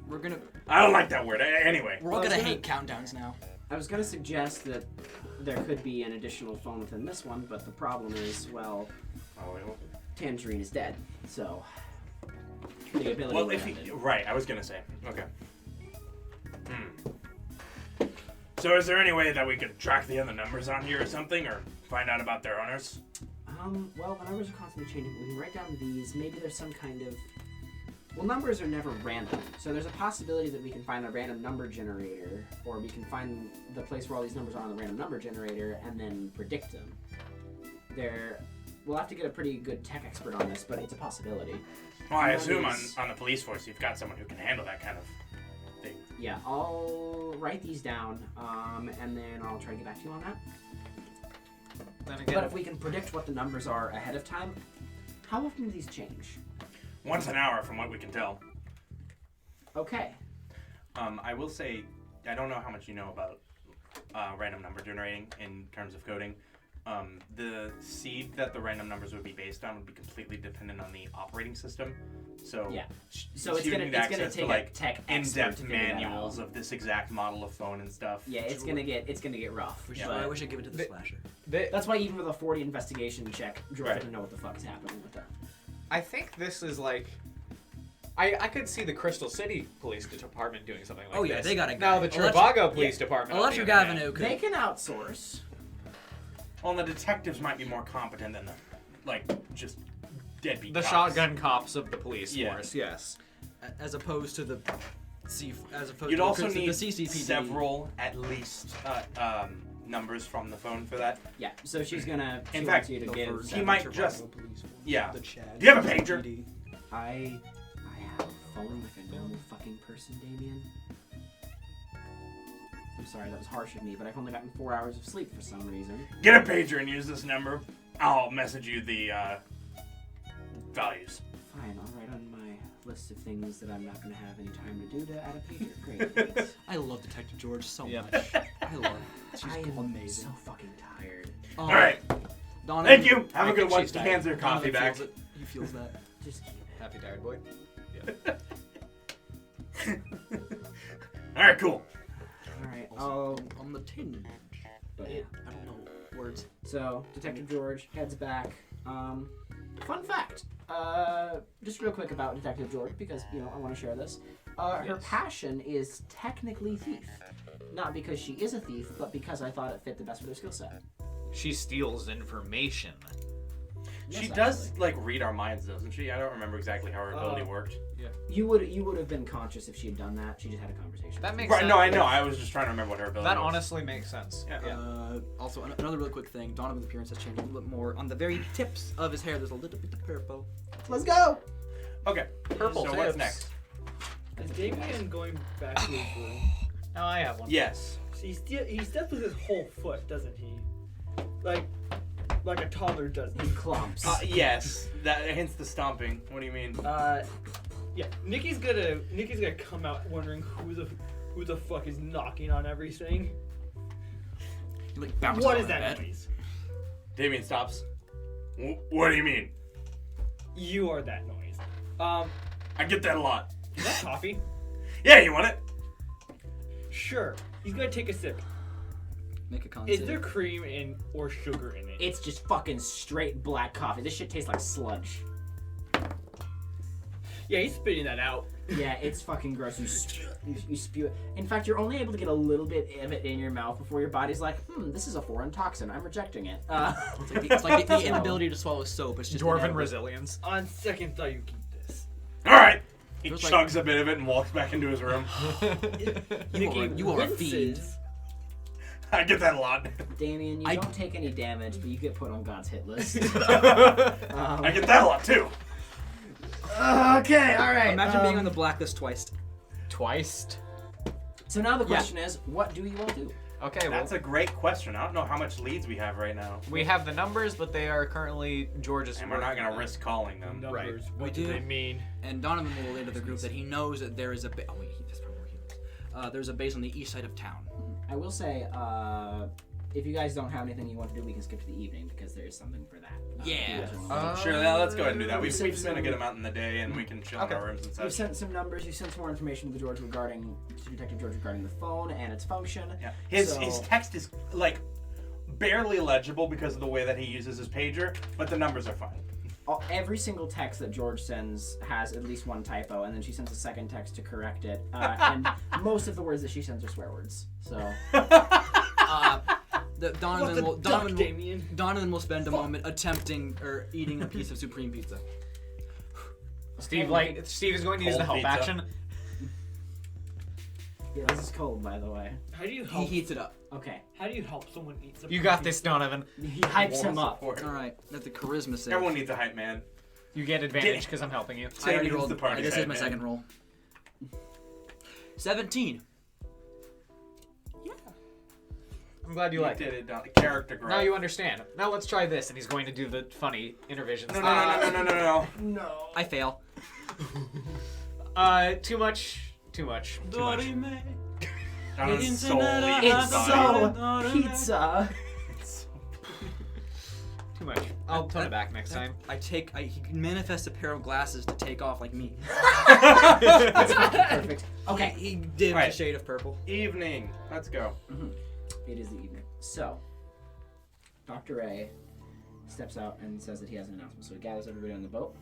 Speaker 3: We're gonna
Speaker 7: I don't like that word. Anyway,
Speaker 3: we're all
Speaker 2: Well,
Speaker 3: gonna
Speaker 2: it's
Speaker 3: hate countdowns now.
Speaker 2: I was going to suggest that there could be an additional phone within this one, but the problem is, well, Tangerine is dead, so... The ability
Speaker 7: well,
Speaker 2: would
Speaker 7: if
Speaker 2: end
Speaker 7: he,
Speaker 2: it.
Speaker 7: right, I was gonna say. Okay. So, is there any way that we could track the other numbers on here or something, or find out about their owners?
Speaker 2: Well, the numbers are constantly changing. We can write down these. Maybe there's some kind of... Well, numbers are never random, so there's a possibility that we can find a random number generator, or we can find the place where all these numbers are on the random number generator, and then predict them. We'll have to get a pretty good tech expert on this, but it's a possibility.
Speaker 7: Well, I
Speaker 2: One
Speaker 7: assume
Speaker 2: is-
Speaker 7: on the police force you've got someone who can handle that kind of thing.
Speaker 2: Yeah, I'll write these down, and then I'll try to get back to you on that.
Speaker 6: Then again,
Speaker 2: But if we can predict what the numbers are ahead of time, how often do these change?
Speaker 7: Once an hour, from what we can tell.
Speaker 2: Okay.
Speaker 9: I will say, I don't know how much you know about random number generating in terms of coding. The seed that the random numbers would be based on would be completely dependent on the operating system. So
Speaker 2: Yeah.
Speaker 9: sh-
Speaker 2: So it's
Speaker 9: you
Speaker 2: gonna
Speaker 9: need
Speaker 2: it's gonna
Speaker 9: access
Speaker 2: take
Speaker 9: to like
Speaker 2: a tech expert to
Speaker 9: in-depth
Speaker 2: figure that
Speaker 9: manuals
Speaker 2: out.
Speaker 9: of this exact model of phone and stuff.
Speaker 2: Yeah, it's gonna get rough.
Speaker 3: Which
Speaker 2: but
Speaker 3: is why I wish I'd give it to the
Speaker 6: They-
Speaker 3: slasher.
Speaker 2: that's why even with a 40 investigation check, George
Speaker 9: Right.
Speaker 2: doesn't know what the fuck is happening with that.
Speaker 6: I think this is like. I could see the Crystal City Police Department doing something like
Speaker 3: Oh
Speaker 6: this.
Speaker 3: yeah, they got a guy.
Speaker 6: Now the Trivago Police Department. on the
Speaker 3: Electric
Speaker 6: other hand-
Speaker 3: Avenue
Speaker 2: They
Speaker 3: could.
Speaker 2: can outsource.
Speaker 9: Well, the detectives might be more competent than the, like, just deadbeat
Speaker 6: The
Speaker 9: cops.
Speaker 6: shotgun cops of the police
Speaker 9: Yeah.
Speaker 6: force. Yes.
Speaker 3: As opposed to the
Speaker 9: You'd
Speaker 3: to
Speaker 9: also
Speaker 3: the
Speaker 9: need
Speaker 3: CCPD.
Speaker 9: several, at least, numbers from the phone for that?
Speaker 2: Yeah, so she's gonna.
Speaker 9: In
Speaker 2: she
Speaker 9: fact,
Speaker 2: wants you to give.
Speaker 9: he might just. Yeah.
Speaker 3: The Chad.
Speaker 9: Do you have a pager?
Speaker 2: I have a phone like a normal fucking person, Damien. I'm sorry, that was harsh of me, but I've only gotten 4 hours of sleep for some reason.
Speaker 9: Get a pager and use this number. I'll message you the values.
Speaker 2: Fine, I'll write on my list of things that I'm not gonna have any time to do to add a pager. Great. Thanks.
Speaker 3: I love Detective George so
Speaker 8: Yep.
Speaker 3: much. I love it. She's
Speaker 2: I am
Speaker 3: amazing.
Speaker 2: so fucking tired.
Speaker 9: All right.
Speaker 3: Donovan,
Speaker 9: Thank you. Have
Speaker 3: I
Speaker 9: a good
Speaker 3: think
Speaker 9: one.
Speaker 3: she's
Speaker 9: He
Speaker 3: tired.
Speaker 9: hands her coffee
Speaker 3: Donovan
Speaker 9: back.
Speaker 3: feels it. He feels that.
Speaker 2: Just keep it.
Speaker 8: Happy tired boy.
Speaker 9: All right, cool.
Speaker 2: Alright,
Speaker 3: On the tin.
Speaker 2: but yeah.
Speaker 3: I don't know words.
Speaker 2: So, Detective George heads back. Fun fact. Just real quick about Detective George, because, you know, I want to share this. Her passion is technically thief. Not because she is a thief, but because I thought it fit the best with her skill set.
Speaker 6: She steals information.
Speaker 2: Yes,
Speaker 9: She does
Speaker 2: actually.
Speaker 9: like read our minds, doesn't she? I don't remember exactly how her ability worked.
Speaker 2: You would have been conscious if she had done that. She just had a conversation.
Speaker 6: That makes
Speaker 9: Right?
Speaker 6: sense.
Speaker 9: No, I know. I was just trying to remember what her ability
Speaker 6: That
Speaker 9: was.
Speaker 6: honestly makes sense.
Speaker 9: Yeah.
Speaker 3: Also, another really quick thing. Donovan's appearance has changed a little bit more. On the very tips of his hair, there's a little bit of purple.
Speaker 2: Let's go!
Speaker 9: Okay.
Speaker 6: Purple
Speaker 9: So
Speaker 6: tips.
Speaker 9: what's next?
Speaker 5: Is Damien going back to his room?
Speaker 6: Oh, I have one.
Speaker 9: Yes.
Speaker 5: So he steps with his whole foot, doesn't he? Like a toddler does.
Speaker 2: He clumps.
Speaker 9: Yes. That hints the stomping. What do you mean?
Speaker 5: Yeah. Nikki's gonna come out wondering who the fuck is knocking on everything.
Speaker 3: He like bounces
Speaker 5: What
Speaker 3: on
Speaker 5: is
Speaker 3: the
Speaker 5: that
Speaker 3: bed.
Speaker 5: noise?
Speaker 9: Damien stops. What do you mean?
Speaker 5: You are that noise.
Speaker 9: I get that a lot.
Speaker 5: Is that coffee?
Speaker 9: Yeah, you want it?
Speaker 5: Sure. He's gonna take a sip.
Speaker 3: Make a con
Speaker 5: Is
Speaker 3: save.
Speaker 5: there cream or sugar in it?
Speaker 2: It's just fucking straight black coffee. This shit tastes like sludge.
Speaker 5: Yeah, he's spitting that out.
Speaker 2: Yeah, it's fucking gross. You spew it. In fact, you're only able to get a little bit of it in your mouth before your body's like, this is a foreign toxin. I'm rejecting it.
Speaker 3: It's like the inability to swallow soap. It's just
Speaker 6: Dwarven
Speaker 3: inedible.
Speaker 6: resilience.
Speaker 5: On second thought, you keep this.
Speaker 9: All right. He
Speaker 3: There's
Speaker 9: chugs a bit of it and walks back into his room.
Speaker 3: You are a fiend.
Speaker 5: Rinses.
Speaker 9: I get that a lot.
Speaker 2: Damien, you don't take any damage, but you get put on God's hit list.
Speaker 9: I get that a lot too.
Speaker 2: Okay, alright.
Speaker 3: Imagine being on the blacklist twice.
Speaker 6: Twice.
Speaker 2: So now the question is, what do you all do?
Speaker 6: Okay, well,
Speaker 9: That's a great question. I don't know how much leads we have right now.
Speaker 6: we have the numbers, but they are currently George's.
Speaker 9: And we're not going to risk calling them.
Speaker 5: Numbers. What
Speaker 3: We
Speaker 5: do
Speaker 3: do.
Speaker 5: they mean?
Speaker 3: And Donovan will relay to the group that he knows that there is a base. Oh wait, that's probably where he lives. There's a base on the east side of town.
Speaker 2: I will say, if you guys don't have anything you want to do, we can skip to the evening because there is something for that.
Speaker 3: Yeah.
Speaker 9: Sure, let's go ahead and do that. We've
Speaker 2: Save
Speaker 9: spent a
Speaker 2: some-
Speaker 9: good amount in the day, and we can chill in our rooms and
Speaker 2: You've
Speaker 9: such.
Speaker 2: sent some numbers. You sent some more information to Detective George regarding the phone and its function.
Speaker 9: Yeah. His
Speaker 2: So-
Speaker 9: text is like barely legible because of the way that he uses his pager, but the numbers are fine.
Speaker 2: Every single text that George sends has at least one typo, and then she sends a second text to correct it. And most of the words that she sends are swear words. So
Speaker 3: Donovan will spend a moment attempting or eating a piece of supreme pizza.
Speaker 6: Steve is going to use the
Speaker 9: Cold
Speaker 6: help
Speaker 9: pizza.
Speaker 6: action.
Speaker 2: yeah, this is cold, by the way.
Speaker 5: How do you
Speaker 3: He
Speaker 5: help?
Speaker 3: heats it up.
Speaker 2: Okay,
Speaker 5: How do you help someone eat something?
Speaker 6: You got this, Donovan.
Speaker 2: he hypes him up.
Speaker 9: Support.
Speaker 3: All right, that's the charisma save.
Speaker 9: Everyone needs a hype man.
Speaker 6: You get advantage because I'm helping you.
Speaker 3: I already
Speaker 9: Satan's
Speaker 3: rolled.
Speaker 9: the party
Speaker 3: This
Speaker 9: guy,
Speaker 3: is my
Speaker 9: man.
Speaker 3: second roll. 17.
Speaker 6: I'm glad you like
Speaker 9: did
Speaker 6: it.
Speaker 9: it. Character growth.
Speaker 6: Now you understand. Now let's try this, and he's going to do the funny intervisions.
Speaker 9: No.
Speaker 5: No.
Speaker 3: I fail.
Speaker 6: Too much.
Speaker 9: Jonathan's solely
Speaker 2: It's
Speaker 9: inside.
Speaker 2: so pizza.
Speaker 6: Too much. I'll tone it back next time.
Speaker 3: He manifests a pair of glasses to take off like me.
Speaker 2: Perfect. Okay,
Speaker 3: He dims
Speaker 9: Right.
Speaker 3: a shade of purple.
Speaker 9: Evening. Let's go.
Speaker 2: it is the evening. So, Dr. A steps out and says that he has an announcement. So he gathers everybody on the boat.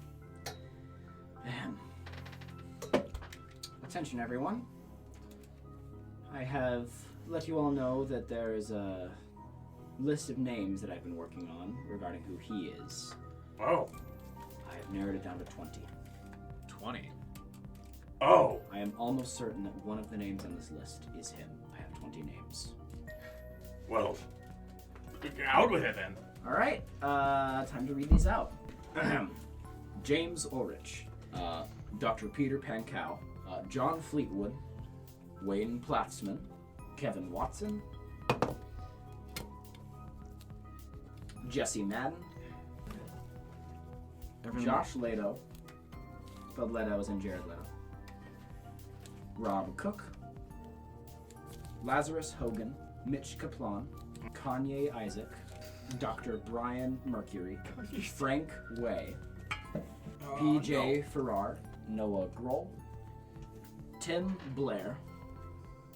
Speaker 2: Attention, everyone. I have let you all know that there is a list of names that I've been working on regarding who he is.
Speaker 9: Oh.
Speaker 2: I have narrowed it down to 20.
Speaker 6: 20.
Speaker 9: Oh.
Speaker 2: I am almost certain that one of the names on this list is him. I have 20 names.
Speaker 9: Well, out with it then.
Speaker 2: All right, time to read these out. James Ulrich, Dr. Peter Pankow, John Fleetwood, Wayne Platzman, Kevin Watson, Jesse Madden, Josh Leto, spelled Leto as in Jared Leto, Rob Cook, Lazarus Hogan, Mitch Kaplan, Kanye Isaac, Dr. Brian Mercury, Frank Way, PJ Farrar, Noah Grohl, Tim Blair,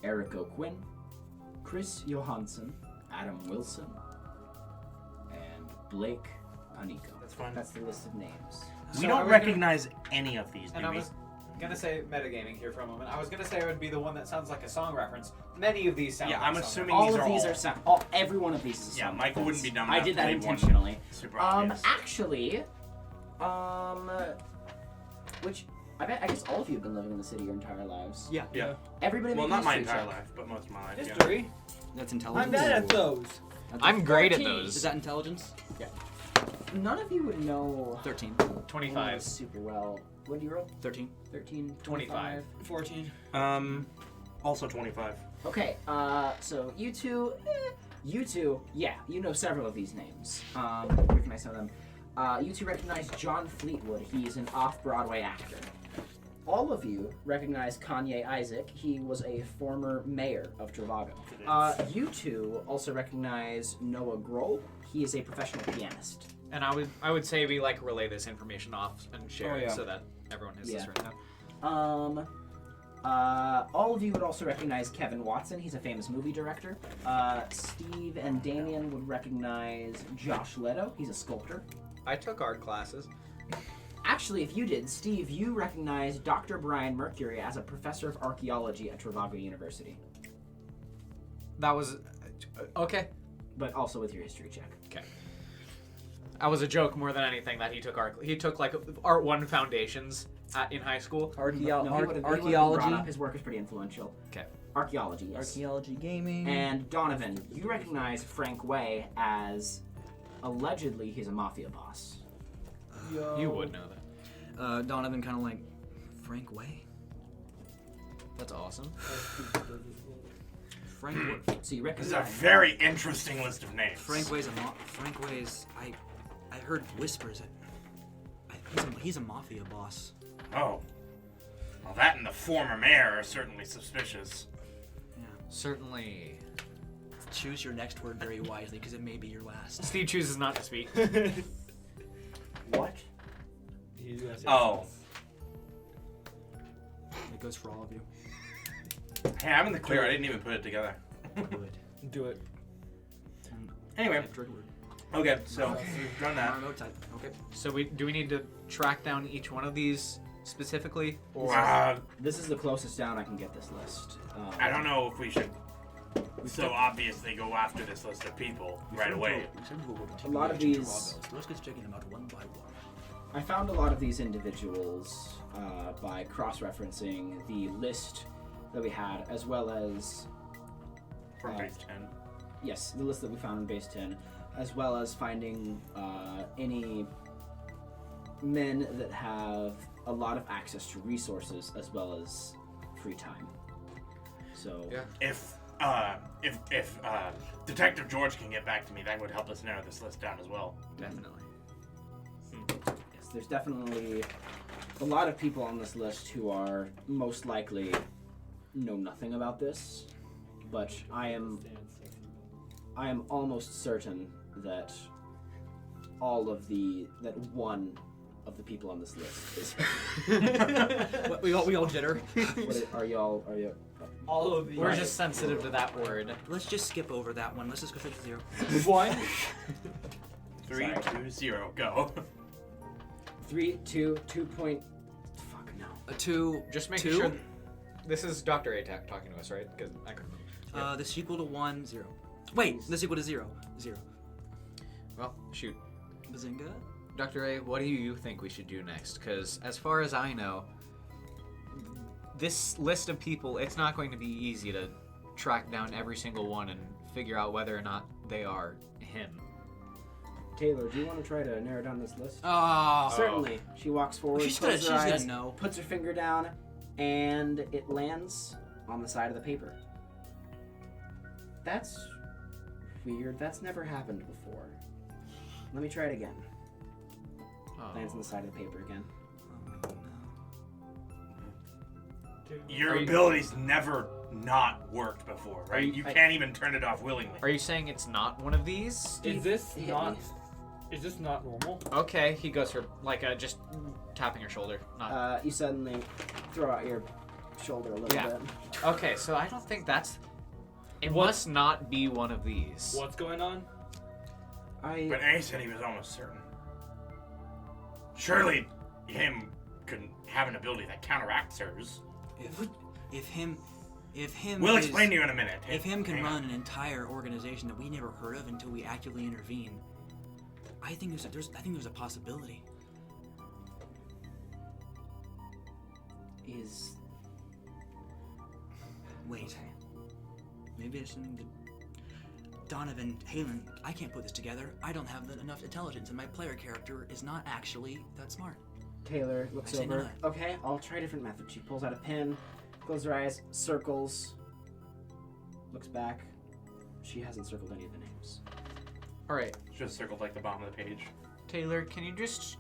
Speaker 2: Eric O'Quinn, Chris Johansson, Adam Wilson, and Blake Panico.
Speaker 9: That's fine.
Speaker 2: That's the list of names.
Speaker 9: We
Speaker 6: So
Speaker 9: don't
Speaker 6: are we
Speaker 9: recognize any of these, do
Speaker 6: And I
Speaker 9: we?
Speaker 6: was gonna say metagaming here for a moment. I was gonna say it would be the one that sounds like a song reference. Many of these sound
Speaker 9: Yeah,
Speaker 6: like
Speaker 9: I'm
Speaker 6: song
Speaker 9: assuming
Speaker 2: All
Speaker 9: these
Speaker 2: of
Speaker 9: are
Speaker 2: these
Speaker 9: all.
Speaker 2: are sound. Every one of these is a
Speaker 9: Yeah,
Speaker 2: sound
Speaker 9: Michael wouldn't be dumb
Speaker 2: I
Speaker 9: enough
Speaker 2: did
Speaker 9: to
Speaker 2: that
Speaker 9: play one
Speaker 2: intentionally.
Speaker 9: super obvious.
Speaker 2: Actually, which I guess all of you have been living in the city your entire lives.
Speaker 3: Yeah.
Speaker 9: Yeah.
Speaker 2: Everybody.
Speaker 9: Well,
Speaker 2: make a
Speaker 9: not my
Speaker 2: history
Speaker 9: entire
Speaker 2: check.
Speaker 9: life, but most of my life. Yeah.
Speaker 5: History.
Speaker 3: That's
Speaker 5: I'm
Speaker 3: intelligence.
Speaker 5: bad at those.
Speaker 2: That's a
Speaker 6: I'm great at
Speaker 2: 14.
Speaker 6: those.
Speaker 3: Is that intelligence?
Speaker 2: None of you would know
Speaker 3: 13.
Speaker 6: 25.
Speaker 2: super well. What do you roll?
Speaker 3: 13.
Speaker 2: 13,
Speaker 6: 25.
Speaker 5: 14.
Speaker 9: Also 25.
Speaker 2: Okay, so you two, yeah, you know several of these names. Recognize some of them. You two recognize John Fleetwood. He's an off-Broadway actor. All of you recognize Kanye Isaac. He was a former mayor of Travago. You two also recognize Noah Grohl. He is a professional pianist.
Speaker 6: And I would say we like relay this information off and share it
Speaker 3: yeah.
Speaker 6: so that everyone has this
Speaker 2: Yeah.
Speaker 6: right now.
Speaker 2: All of you would also recognize Kevin Watson. He's a famous movie director. Steve and Damien would recognize Josh Leto. He's a sculptor.
Speaker 6: I took art classes.
Speaker 2: Actually, if you did, Steve, you recognize Dr. Brian Mercury as a professor of archaeology at Travago University,
Speaker 6: That was okay.
Speaker 2: but also with your history check.
Speaker 6: That was a joke more than anything that he took art. He took like Art 1 foundations in high school.
Speaker 2: No, he would've been brought
Speaker 3: Archaeology.
Speaker 2: up. His work is pretty influential.
Speaker 6: Okay.
Speaker 2: Archaeology, yes.
Speaker 3: Archaeology, gaming.
Speaker 2: And Donovan, you recognize Frank Way as allegedly he's a mafia boss.
Speaker 6: You would know that.
Speaker 3: Donovan kind of like Frank Way.
Speaker 6: That's awesome.
Speaker 3: Frank Way.
Speaker 2: So you
Speaker 9: This is
Speaker 2: recognize.
Speaker 9: a very interesting list of names.
Speaker 3: Frank Way's Frank Way's. I heard whispers that he's a mafia boss.
Speaker 9: Oh. Well, that and the former mayor are certainly suspicious.
Speaker 6: Certainly.
Speaker 3: Choose your next word very wisely, because it may be your last.
Speaker 6: Steve chooses not to speak.
Speaker 2: What?
Speaker 9: Oh.
Speaker 3: It goes for all of you.
Speaker 9: Hey, I'm in the clear. I didn't even put it together.
Speaker 3: Do it.
Speaker 5: Do it.
Speaker 9: Anyway.
Speaker 3: Trigger word.
Speaker 9: Okay, so we've done that.
Speaker 3: Remote type. Okay.
Speaker 6: So do we need to track down each one of these specifically, or
Speaker 2: This is the closest down I can get this list.
Speaker 9: I don't know if we should so obviously go after this list of people right away.
Speaker 2: A lot of these-
Speaker 3: Let's get checking them out one by one.
Speaker 2: I found a lot of these individuals by cross-referencing the list that we had, as well as
Speaker 9: From base 10.
Speaker 2: yes, the list that we found in base 10, as well as finding any men that have a lot of access to resources as well as free time. So
Speaker 6: Yeah.
Speaker 9: If Detective George can get back to me, that would help us narrow this list down as well.
Speaker 6: definitely?
Speaker 2: yes, there's definitely a lot of people on this list who are most likely know nothing about this, but I am almost certain that one of the people on this list is.
Speaker 3: we all jitter.
Speaker 2: Are you?
Speaker 5: All of these.
Speaker 6: We're just sensitive to that word.
Speaker 3: Let's just skip over that one. Let's just go straight to 0.
Speaker 5: One.
Speaker 9: 3, 2, 0, go.
Speaker 2: 3, 2, 2 point. Fuck no.
Speaker 3: A 2.
Speaker 6: Just make
Speaker 3: 2.
Speaker 6: sure. This is Dr. A talking to us, right? Because I couldn't.
Speaker 3: This equal to 1, 0. Wait, this equal to 0. 0.
Speaker 6: Well, shoot.
Speaker 3: Bazinga.
Speaker 6: Dr. A, what do you think we should do next? Because as far as I know, this list of people, it's not going to be easy to track down every single one and figure out whether or not they are him.
Speaker 2: Taylor, do you want to try to narrow down this list?
Speaker 3: Oh.
Speaker 2: Certainly. She walks forward,
Speaker 3: She's
Speaker 2: closes her
Speaker 3: gonna
Speaker 2: eyes,
Speaker 3: know.
Speaker 2: puts her finger down, and it lands on the side of the paper. That's weird. That's never happened before. Let me try it again. Lands on the side of the paper again.
Speaker 7: Your ability's never not worked before, right? You can't even turn it off willingly.
Speaker 6: Are you saying it's not one of these?
Speaker 5: Is this
Speaker 2: hit
Speaker 5: not?
Speaker 2: me.
Speaker 5: Is this not normal?
Speaker 6: Okay, he goes for like just tapping her shoulder. Not.
Speaker 2: You suddenly throw out your shoulder a little bit.
Speaker 6: Okay, so I don't think that's. It
Speaker 5: What-
Speaker 6: must not be one of these.
Speaker 5: What's going on?
Speaker 7: But A said he was almost certain. Surely him could have an ability that counteracts hers.
Speaker 3: If him
Speaker 7: We'll
Speaker 3: is-
Speaker 7: explain to you in a minute.
Speaker 3: If him can
Speaker 7: Hang
Speaker 3: run
Speaker 7: on.
Speaker 3: an entire organization that we never heard of until we actively intervene, I think there's a possibility. Wait. Maybe it's something that Donovan, Halen, I can't put this together. I don't have enough intelligence, and my player character is not actually that smart.
Speaker 2: Taylor looks
Speaker 3: I say
Speaker 2: over.
Speaker 3: not.
Speaker 2: Okay, I'll try a different method. She pulls out a pen, closes her eyes, circles, looks back. She hasn't circled any of the names.
Speaker 6: All right,
Speaker 7: Just circled like the bottom of the page.
Speaker 6: Taylor, can you just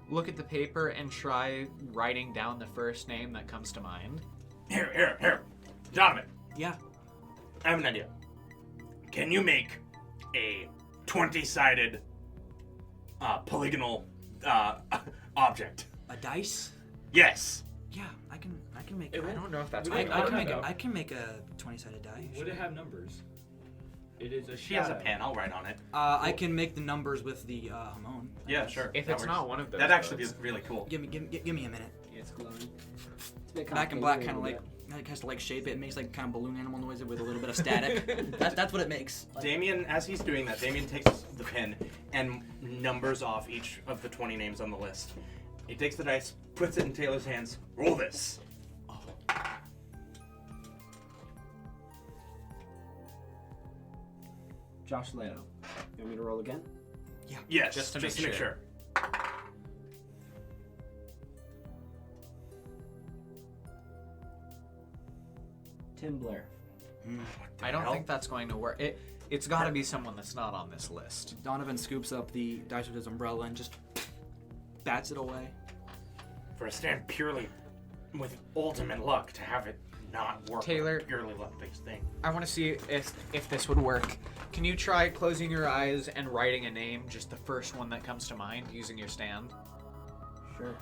Speaker 6: look at the paper and try writing down the first name that comes to mind?
Speaker 7: Here. Donovan,
Speaker 3: Yeah.
Speaker 7: I have an idea. Can you make a 20-sided polygonal object?
Speaker 3: A dice?
Speaker 7: Yes.
Speaker 3: Yeah, I can make.
Speaker 5: It
Speaker 6: I don't know if that's.
Speaker 5: Would
Speaker 3: I
Speaker 5: it-
Speaker 6: right.
Speaker 5: would it-
Speaker 3: I can make a 20-sided die.
Speaker 5: Would it have numbers? It is a
Speaker 7: She has a
Speaker 5: shadow.
Speaker 7: pen. I'll write on it.
Speaker 3: I can make the numbers with the Hamon.
Speaker 7: Yeah, sure.
Speaker 6: If
Speaker 7: that
Speaker 6: it's
Speaker 7: works.
Speaker 6: not one of those,
Speaker 7: That'd actually
Speaker 6: though,
Speaker 7: be really cool.
Speaker 3: Give me a minute.
Speaker 2: Yeah, it's glowing. It's a bit
Speaker 3: Back in black,
Speaker 2: complicated,
Speaker 3: kind of
Speaker 2: a
Speaker 3: like
Speaker 2: little
Speaker 3: it has to like shape it. It makes like kind of balloon animal noise with a little bit of static. that's what it makes.
Speaker 7: Damien, as he's doing that, Damien takes the pen and numbers off each of the 20 names on the list. He takes the dice, puts it in Taylor's hands. Roll this.
Speaker 2: Josh Leto. You want me to roll again?
Speaker 7: Yes,
Speaker 6: Just to
Speaker 7: make
Speaker 6: make
Speaker 7: sure.
Speaker 2: Tim Blair.
Speaker 6: I don't
Speaker 7: hell?
Speaker 6: think that's going to work. It's got to be someone that's not on this list.
Speaker 3: Donovan scoops up the dice with his umbrella and just bats it away.
Speaker 7: For a stand purely with ultimate luck to have it not work.
Speaker 6: Taylor-
Speaker 7: with a purely luck-based thing.
Speaker 6: I want to see if this would work. Can you try closing your eyes and writing a name, just the first one that comes to mind, using your stand?
Speaker 2: Sure.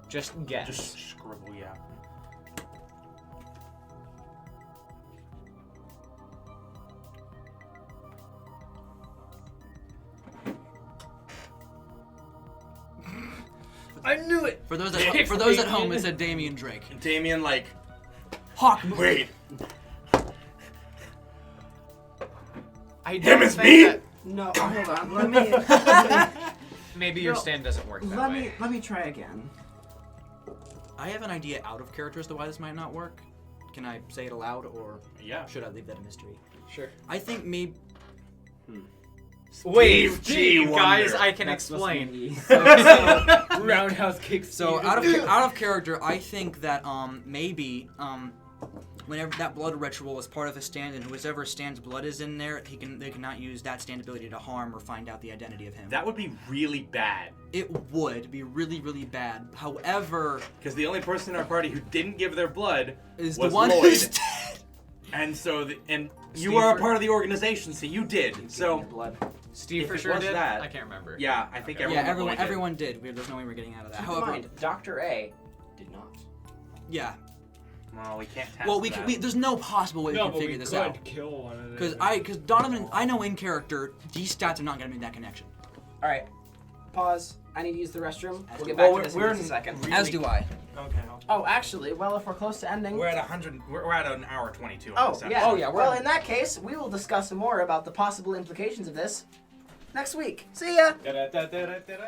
Speaker 6: Just guess.
Speaker 7: Just scribble, yeah.
Speaker 5: I knew it.
Speaker 3: For those at home, it said Damian Drake.
Speaker 7: Damien, like,
Speaker 3: Hawk.
Speaker 7: wait,
Speaker 6: I
Speaker 7: him
Speaker 6: don't
Speaker 7: is
Speaker 6: think
Speaker 7: me?
Speaker 6: that-
Speaker 2: No, hold on. Let me
Speaker 6: maybe your
Speaker 2: No,
Speaker 6: stand doesn't work that way.
Speaker 2: let me try again.
Speaker 3: I have an idea out of character as to why this might not work. Can I say it aloud, or
Speaker 7: Yeah.
Speaker 3: should I leave that a mystery?
Speaker 6: Sure.
Speaker 3: I think maybe.
Speaker 6: Wait,
Speaker 7: Steve G.
Speaker 6: guys,
Speaker 7: Wonder.
Speaker 6: I can
Speaker 2: That's supposed to
Speaker 6: explain.
Speaker 2: be-
Speaker 5: Roundhouse kicks.
Speaker 3: So out of character, I think that maybe whenever that blood ritual is part of a stand, and whoever stand's blood is in there, they cannot use that stand ability to harm or find out the identity of him.
Speaker 7: That would be really bad.
Speaker 3: It would be really, really bad. However,
Speaker 7: Because the only person in our party who didn't give their blood
Speaker 3: is
Speaker 7: was
Speaker 3: the one
Speaker 7: Lloyd.
Speaker 3: who's dead.
Speaker 7: And so, you
Speaker 6: Steve
Speaker 7: were a
Speaker 6: for-
Speaker 7: part of the organization, so you did. So,
Speaker 2: blood.
Speaker 6: Steve
Speaker 7: If
Speaker 6: for
Speaker 7: it
Speaker 6: sure
Speaker 7: was
Speaker 6: did.
Speaker 7: that-
Speaker 6: I can't remember.
Speaker 7: yeah, I think everyone.
Speaker 3: Yeah,
Speaker 7: but
Speaker 3: everyone,
Speaker 7: Lloyd did.
Speaker 3: everyone did. There's no way we're getting out of that.
Speaker 2: Keep
Speaker 3: However,
Speaker 2: in mind, Dr. A did not.
Speaker 3: yeah.
Speaker 7: Well, we can't test
Speaker 3: Well,
Speaker 7: that.
Speaker 3: there's no possible way we
Speaker 5: no,
Speaker 3: can
Speaker 5: but
Speaker 3: figure
Speaker 5: we
Speaker 3: this
Speaker 5: could
Speaker 3: out.
Speaker 5: kill one of them.
Speaker 3: Because Donovan, I know in character, these stats are not going to make that connection.
Speaker 2: All right. Pause. I need to use the restroom. We'll get
Speaker 7: Well,
Speaker 2: back to this in just a second.
Speaker 7: really-
Speaker 3: As do I.
Speaker 7: Okay.
Speaker 2: Oh, actually, well, if we're close to ending.
Speaker 7: We're at 100. We're at an hour 22. on
Speaker 2: Oh,
Speaker 7: this
Speaker 2: yeah.
Speaker 7: episode.
Speaker 3: Oh, yeah, we're
Speaker 2: Well,
Speaker 3: on.
Speaker 2: in that case, we will discuss more about the possible implications of this next week. See ya!
Speaker 5: Da-da-da-da-da-da.